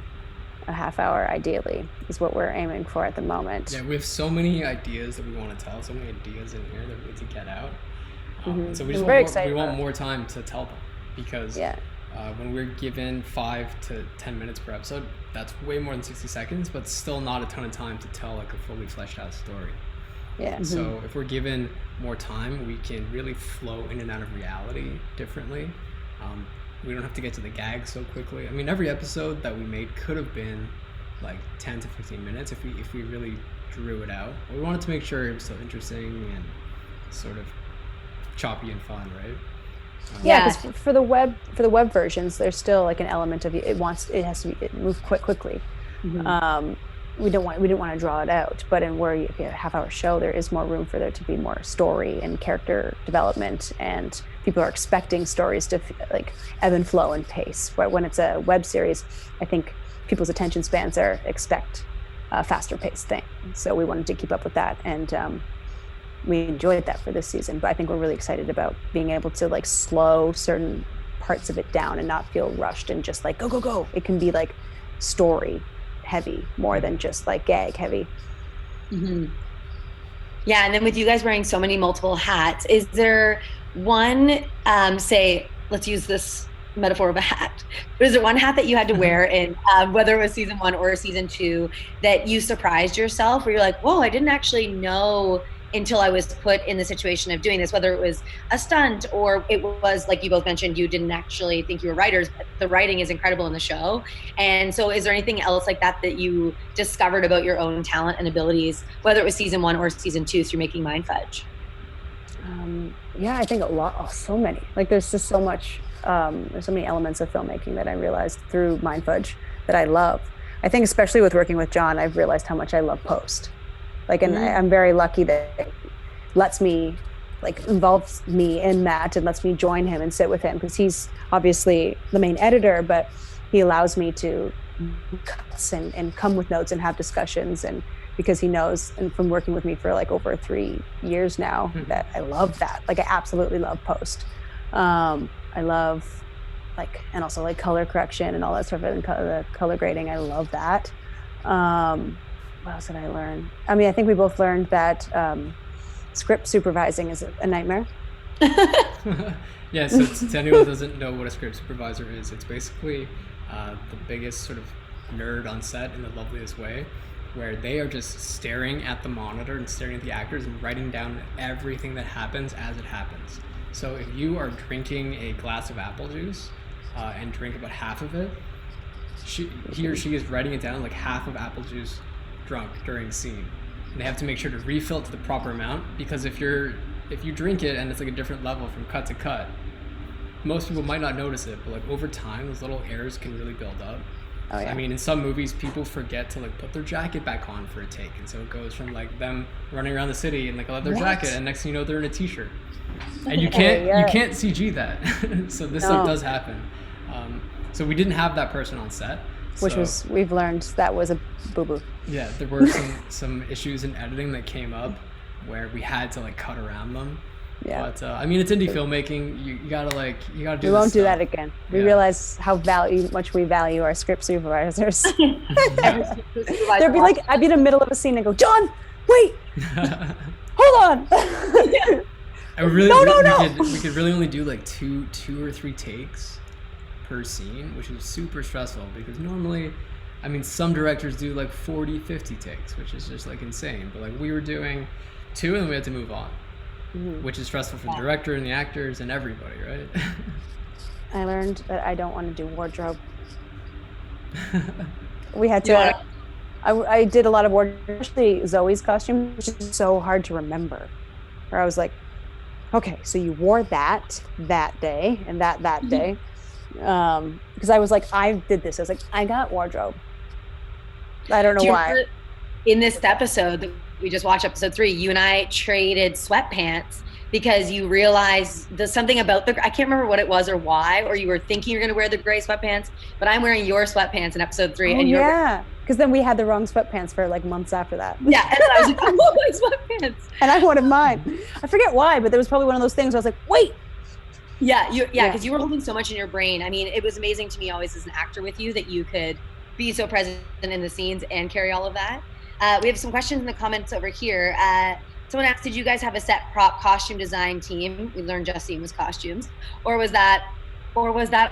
A half hour ideally is what we're aiming for at the moment. Yeah, we have so many ideas that we want to tell, so many ideas in here that we need to get out. So we just want more time to tell them, because when we're given 5 to 10 minutes per episode, that's way more than 60 seconds, but still not a ton of time to tell like a fully fleshed out story. Yeah. So if we're given more time, we can really flow in and out of reality differently. We don't have to get to the gag so quickly. I mean, every episode that we made could have been like 10 to 15 minutes if we really drew it out. But we wanted to make sure it was still interesting and sort of choppy and fun, right? Because for the web versions, there's still like an element of it has to move quickly. We didn't want to draw it out, but in where you have a half hour show, there is more room for there to be more story and character development, and people are expecting stories to like ebb and flow and pace. But when it's a web series, I think people's attention spans expect a faster paced thing. So we wanted to keep up with that, and we enjoyed that for this season. But I think we're really excited about being able to like slow certain parts of it down and not feel rushed and just like go. It can be like story heavy more than just like gag heavy. Yeah, and then with you guys wearing so many multiple hats, is there one, say, let's use this metaphor of a hat. Was there one hat that you had to wear in whether it was season 1 or season 2 that you surprised yourself, where you're like, whoa, I didn't actually know until I was put in the situation of doing this, whether it was a stunt or it was, like you both mentioned, you didn't actually think you were writers, but the writing is incredible in the show. And so is there anything else like that that you discovered about your own talent and abilities, whether it was season 1 or season 2 through making Mind Fudge? I think a lot, so many. Like there's just so much, there's so many elements of filmmaking that I realized through Mind Fudge that I love. I think especially with working with John, I've realized how much I love post. Like, and I'm very lucky that it lets me, like, involves me in that and lets me join him and sit with him, because he's obviously the main editor, but he allows me to cuts and come with notes and have discussions, and because he knows, and from working with me for like over 3 years now, that I love that. Like I absolutely love post. I love and also like color correction and all that stuff, and the color grading. I love that. What else did I learn? I mean, I think we both learned that script supervising is a nightmare. Yeah, so to anyone who doesn't know what a script supervisor is, it's basically the biggest sort of nerd on set in the loveliest way, where they are just staring at the monitor and staring at the actors and writing down everything that happens as it happens. So if you are drinking a glass of apple juice and drink about half of it, he or she is writing it down like half of apple juice drunk during the scene, and they have to make sure to refill it to the proper amount, because if you drink it and it's like a different level from cut to cut, most people might not notice it, but like over time those little errors can really build up. I mean, in some movies people forget to like put their jacket back on for a take, and so it goes from like them running around the city in like a leather jacket, and next thing you know they're in a t-shirt, and you can't CG that. So this stuff does happen. So we didn't have that person on set, which was, we've learned that was a boo-boo. Yeah, there were some issues in editing that came up where we had to like cut around them. Yeah. But I mean, it's indie filmmaking. You gotta do. We won't do stuff. that again. We Yeah. realize how much we value our script supervisors. There'd be like, I'd be in the middle of a scene and go, John, wait, hold on. I really, No. We could really only do like two or three takes per scene, which is super stressful because normally, I mean, some directors do like 40, 50 takes, which is just like insane. But like we were doing 2 and then we had to move on, which is stressful for the director and the actors and everybody, right? I learned that I don't want to do wardrobe. We had to, I did a lot of wardrobe, especially Zoe's costume, which is so hard to remember. Where I was like, okay, so you wore that day and that day. Because I was like, I did this. I was like, I got wardrobe. I don't know why. In this episode that we just watched, episode 3, you and I traded sweatpants because you realized there's something about I can't remember what it was or why, or you were thinking you're going to wear the gray sweatpants, but I'm wearing your sweatpants in episode 3. And you're because then we had the wrong sweatpants for like months after that. Yeah, and I was like, I want my sweatpants. And I wanted mine. I forget why, but there was probably one of those things where I was like, wait. Yeah, because you were holding so much in your brain. I mean, it was amazing to me always as an actor with you that you could be so present in the scenes and carry all of that. We have some questions in the comments over here. Someone asked, did you guys have a set prop costume design team? We learned Justine was costumes. Or was that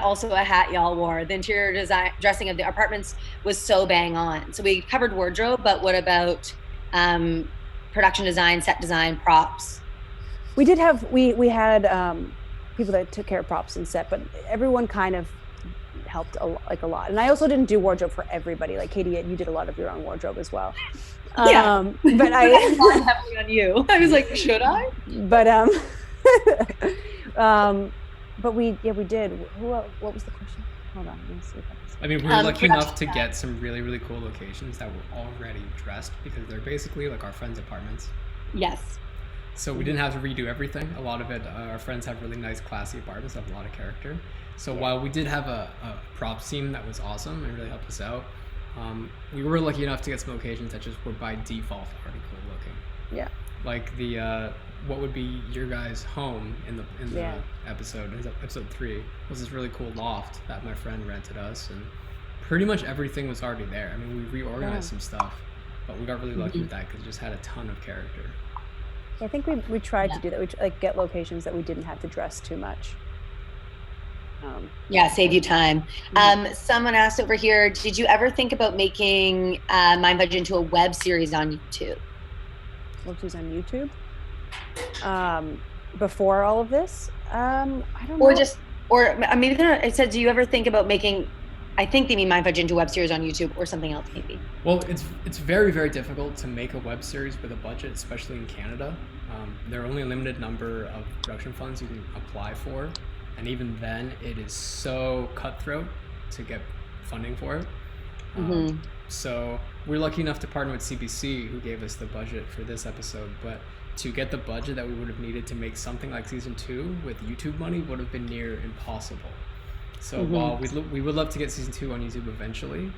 also a hat y'all wore? The interior design, dressing of the apartments was so bang on. So we covered wardrobe, but what about production design, set design, props? We did have, we had people that took care of props and set, but everyone kind of helped a lot. And I also didn't do wardrobe for everybody. Like Katie, you did a lot of your own wardrobe as well. Yeah, but I was heavily on you. I was like, should I? But but we did. What was the question? Hold on, let me see. I mean, we were lucky enough to get some really, really cool locations that were already dressed because they're basically like our friends' apartments. Yes. So we didn't have to redo everything. A lot of it, our friends have really nice, classy apartments that have a lot of character. So while we did have a props team that was awesome and really helped us out, we were lucky enough to get some locations that just were by default already cool looking. Yeah. Like the what would be your guys' home in the episode 3 was this really cool loft that my friend rented us, and pretty much everything was already there. I mean, we reorganized some stuff, but we got really lucky with that because it just had a ton of character. I think we tried to do that. We like get locations that we didn't have to dress too much. Save you time. Someone asked over here, did you ever think about making Mind Fudge into a web series on YouTube? Web series on YouTube? Before all of this? I don't know. Or maybe it said, do you ever think about making, I think they mean Mind Fudge into a web series on YouTube or something else maybe? Well, it's very, very difficult to make a web series with a budget, especially in Canada. There are only a limited number of production funds you can apply for. And even then, it is so cutthroat to get funding for it. So we're lucky enough to partner with CBC, who gave us the budget for this episode. But to get the budget that we would have needed to make something like season 2 with YouTube money would have been near impossible. So while we would love to get season 2 on YouTube eventually,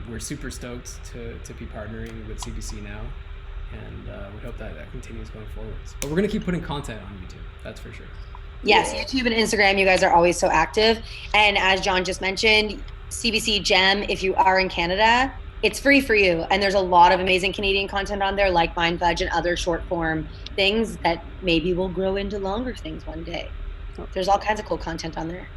we're super stoked to be partnering with CBC now. And we hope that continues going forwards. But we're going to keep putting content on YouTube, that's for sure. Yes, YouTube and Instagram, you guys are always so active. And as John just mentioned, CBC Gem, if you are in Canada, it's free for you. And there's a lot of amazing Canadian content on there, like Mind Fudge and other short form things that maybe will grow into longer things one day. There's all kinds of cool content on there.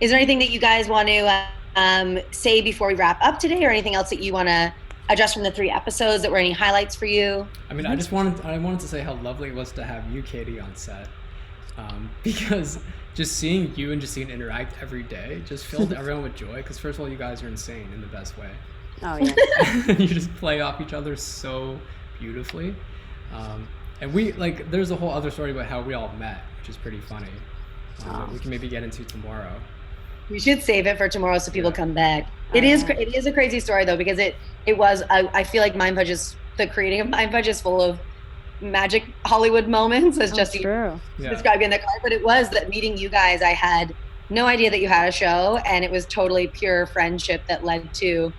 Is there anything that you guys want to say before we wrap up today, or anything else that you want to address from the 3 episodes that were any highlights for you? I mean, I wanted to say how lovely it was to have you, Katie, on set. Because just seeing you and Justine interact every day just filled everyone with joy. Because first of all, you guys are insane in the best way. Oh yeah. You just play off each other so beautifully. And there's a whole other story about how we all met, which is pretty funny. That we can maybe get into tomorrow. We should save it for tomorrow so people come back. It is a crazy story though, because it was. I feel like Mind Fudge the creating of Mind Fudge is full of magic Hollywood moments, as Justine described in the card. But it was that meeting you guys, I had no idea that you had a show, and it was totally pure friendship that led to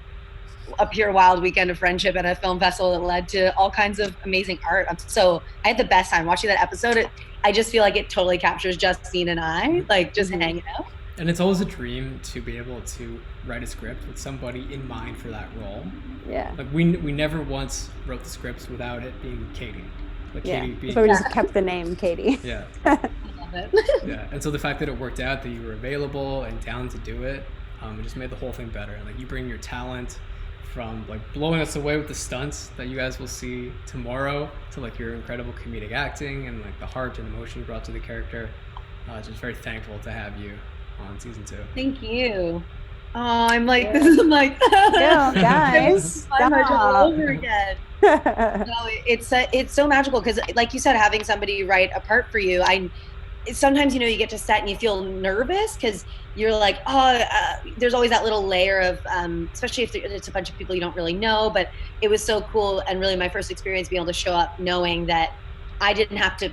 a pure wild weekend of friendship at a film festival that led to all kinds of amazing art. So I had the best time watching that episode. I just feel like it totally captures Justine and I, like just hanging out. And it's always a dream to be able to write a script with somebody in mind for that role. Yeah. Like we never once wrote the scripts without it being Katie. Like Yeah. Katie being. So we just kept the name Katie. Yeah. I love it. Yeah. And so the fact that it worked out, that you were available and down to do it, it just made the whole thing better. And like you bring your talent from like blowing us away with the stunts that you guys will see tomorrow to like your incredible comedic acting and like the heart and emotion you brought to the character. Just very thankful to have you on season 2. Thank you. Oh, I'm like, I'm like, Yeah, guys, all over again. No, it's so magical because, like you said, having somebody write a part for you, sometimes, you know, you get to set and you feel nervous because you're like, there's always that little layer of, especially if it's a bunch of people you don't really know. But it was so cool, and really my first experience being able to show up knowing that I didn't have to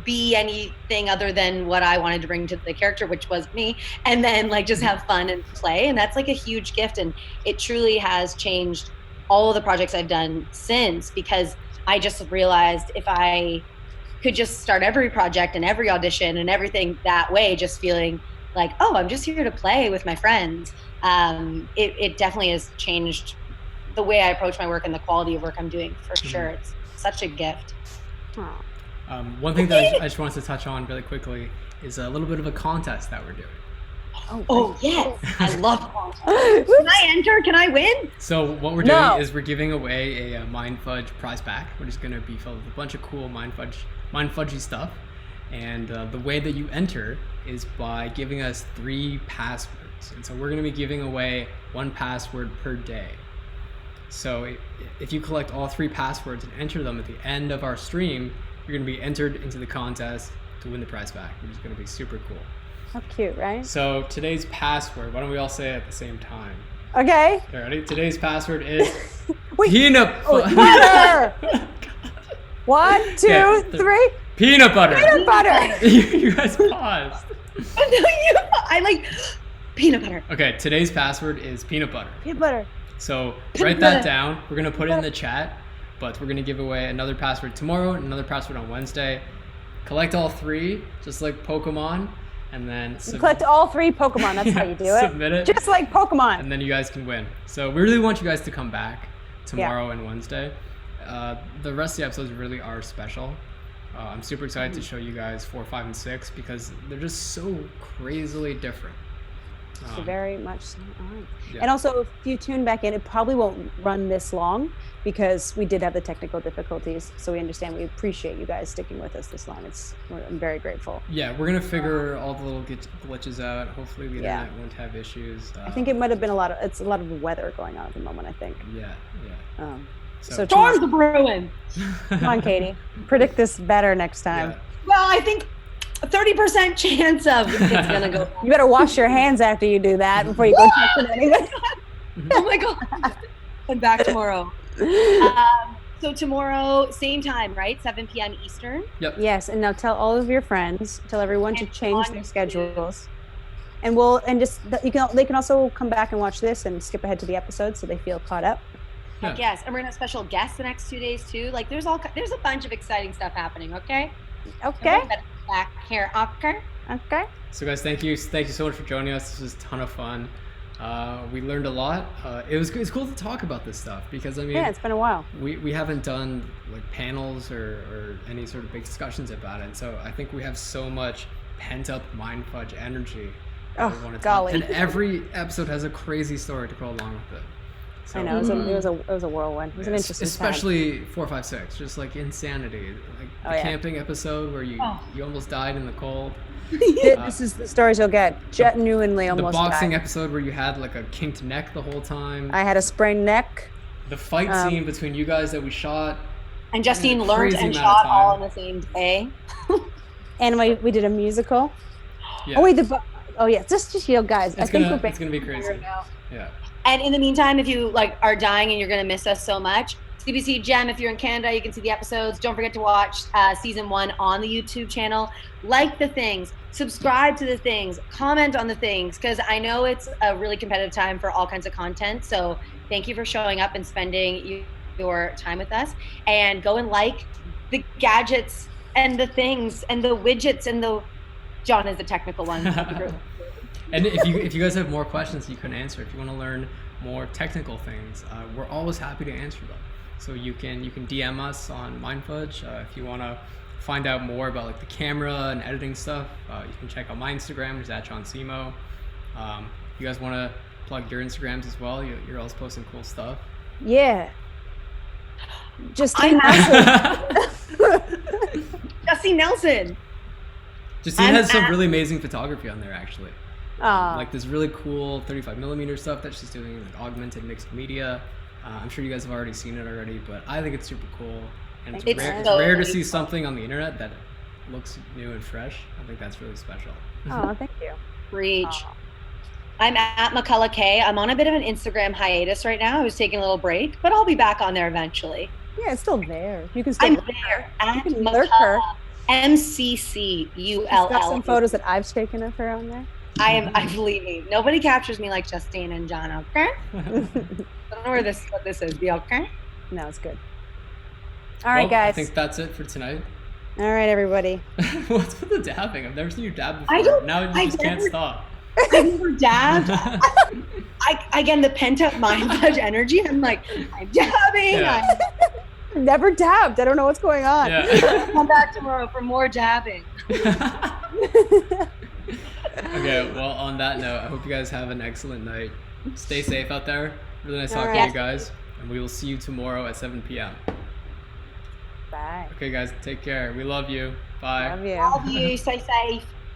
be anything other than what I wanted to bring to the character, which was me, and then like just have fun and play. And that's like a huge gift, and it truly has changed all of the projects I've done since, because I just realized if I could just start every project and every audition and everything that way, just feeling like, oh, I'm just here to play with my friends. It definitely has changed the way I approach my work and the quality of work I'm doing, for sure. It's such a gift. One thing that I just wanted to touch on really quickly is a little bit of a contest that we're doing. Oh yes, I love contests. Can I enter? Can I win? So what we're doing is we're giving away a Mind Fudge prize pack, which is going to be filled with a bunch of cool Mind Fudgy stuff. And the way that you enter is by giving us 3 passwords. And so we're going to be giving away 1 password per day. So if you collect all 3 passwords and enter them at the end of our stream, you're going to be entered into the contest to win the prize pack, which is going to be super cool. How cute, right? So today's password, why don't we all say it at the same time? Okay. Okay, ready? Today's password is peanut butter. 1, 2, 3. Peanut butter. Peanut butter. You guys paused. I like peanut butter. Okay, today's password is peanut butter. Peanut butter. So write that down. We're going to put it in the chat, but we're going to give away another password tomorrow and another password on Wednesday. Collect all 3, just like Pokemon, and then collect all 3 Pokemon. That's how you do it. Submit it. Just like Pokemon. And then you guys can win. So we really want you guys to come back tomorrow and Wednesday. The rest of the episodes really are special. I'm super excited to show you guys 4, 5, and 6 because they're just so crazily different. Very much so. Yeah. And also, if you tune back in, it probably won't run this long because we did have the technical difficulties. So we understand. We appreciate you guys sticking with us this long. I'm very grateful. Yeah, we're gonna figure all the little glitches out. Hopefully, the internet won't have issues. I think it might have been a lot of weather going on at the moment. I think. Yeah. So storms are brewing. Come on, Katie. Predict this better next time. Yeah. Well, I think 30% chance of it's gonna go. You better wash your hands after you do that before you go touch it anyway. Oh my god! I'm back tomorrow. So tomorrow, same time, right? 7 p.m. Eastern. Yep. Yes, and now tell all of your friends, tell everyone to change their schedules, and they can also come back and watch this and skip ahead to the episode so they feel caught up. Heck yes, and we're gonna have special guests the next 2 days too. Like there's a bunch of exciting stuff happening. Okay. Back here. Okay. So guys, thank you so much for joining us. This was a ton of fun. We learned a lot. It's cool to talk about this stuff because it's been a while. We haven't done like panels or any sort of big discussions about it. And so I think we have so much pent up Mind Fudge energy. Oh golly! And every episode has a crazy story to go along with it. So, I know it was a whirlwind. It was an interesting especially time. 4, 5, 6, just like insanity, like the camping episode where you almost died in the cold. This is the stories you'll get. Genuinely almost died. The boxing episode where you had like a kinked neck the whole time. I had a sprained neck. The fight scene between you guys that we shot. And Justine learned and shot all in the same day. And we did a musical. Yeah. Oh wait, just you guys. It's gonna be crazy. Yeah. And in the meantime, if you are dying and you're gonna miss us so much, CBC Gem, if you're in Canada, you can see the episodes. Don't forget to watch season 1 on the YouTube channel. Like the things, subscribe to the things, comment on the things, because I know it's a really competitive time for all kinds of content. So Thank you for showing up and spending your time with us. And go and like the gadgets and the things and the widgets and the John is the technical one. And if you guys have more questions you couldn't answer, if you want to learn more technical things, we're always happy to answer them. So you can DM us on MindFudge if you want to find out more about like the camera and editing stuff. You can check out my Instagram, which is @JohnCmo. You guys want to plug your Instagrams as well? You're always posting cool stuff. Yeah. Justine Nelson. Justine Nelson. Justine has some really amazing photography on there, actually. Aw. Like this really cool 35mm stuff that she's doing, like augmented mixed media. I'm sure you guys have already seen it already, but I think it's super cool. And it's rare to see something on the internet that looks new and fresh. I think that's really special. Oh, thank you. Preach. I'm at McCullough K. I'm on a bit of an Instagram hiatus right now. I was taking a little break, but I'll be back on there eventually. Yeah, it's still there. You can still I'm lurk there. her. You At can lurk her. MCCULL. She's got some photos that I've taken of her on there. I believe me. Nobody captures me like Justine and John, okay? I don't know what this is. Be okay? No, it's good. All right, Well, guys. I think that's it for tonight. All right, everybody. What's with the dabbing? I've never seen you dab before. I don't- Now you I just can't never- stop. I never dabbed. Again, the pent-up MindFudge energy. I'm like, I'm dabbing. Yeah. Never dabbed. I don't know what's going on. Yeah. Come back tomorrow for more dabbing. Okay, well, on that note, I hope you guys have an excellent night. Stay safe out there. Really nice All talking right. to you guys. And we will see you tomorrow at 7 p.m. Bye. Okay, guys, take care. We love you. Bye. Love you. Love you. Stay safe.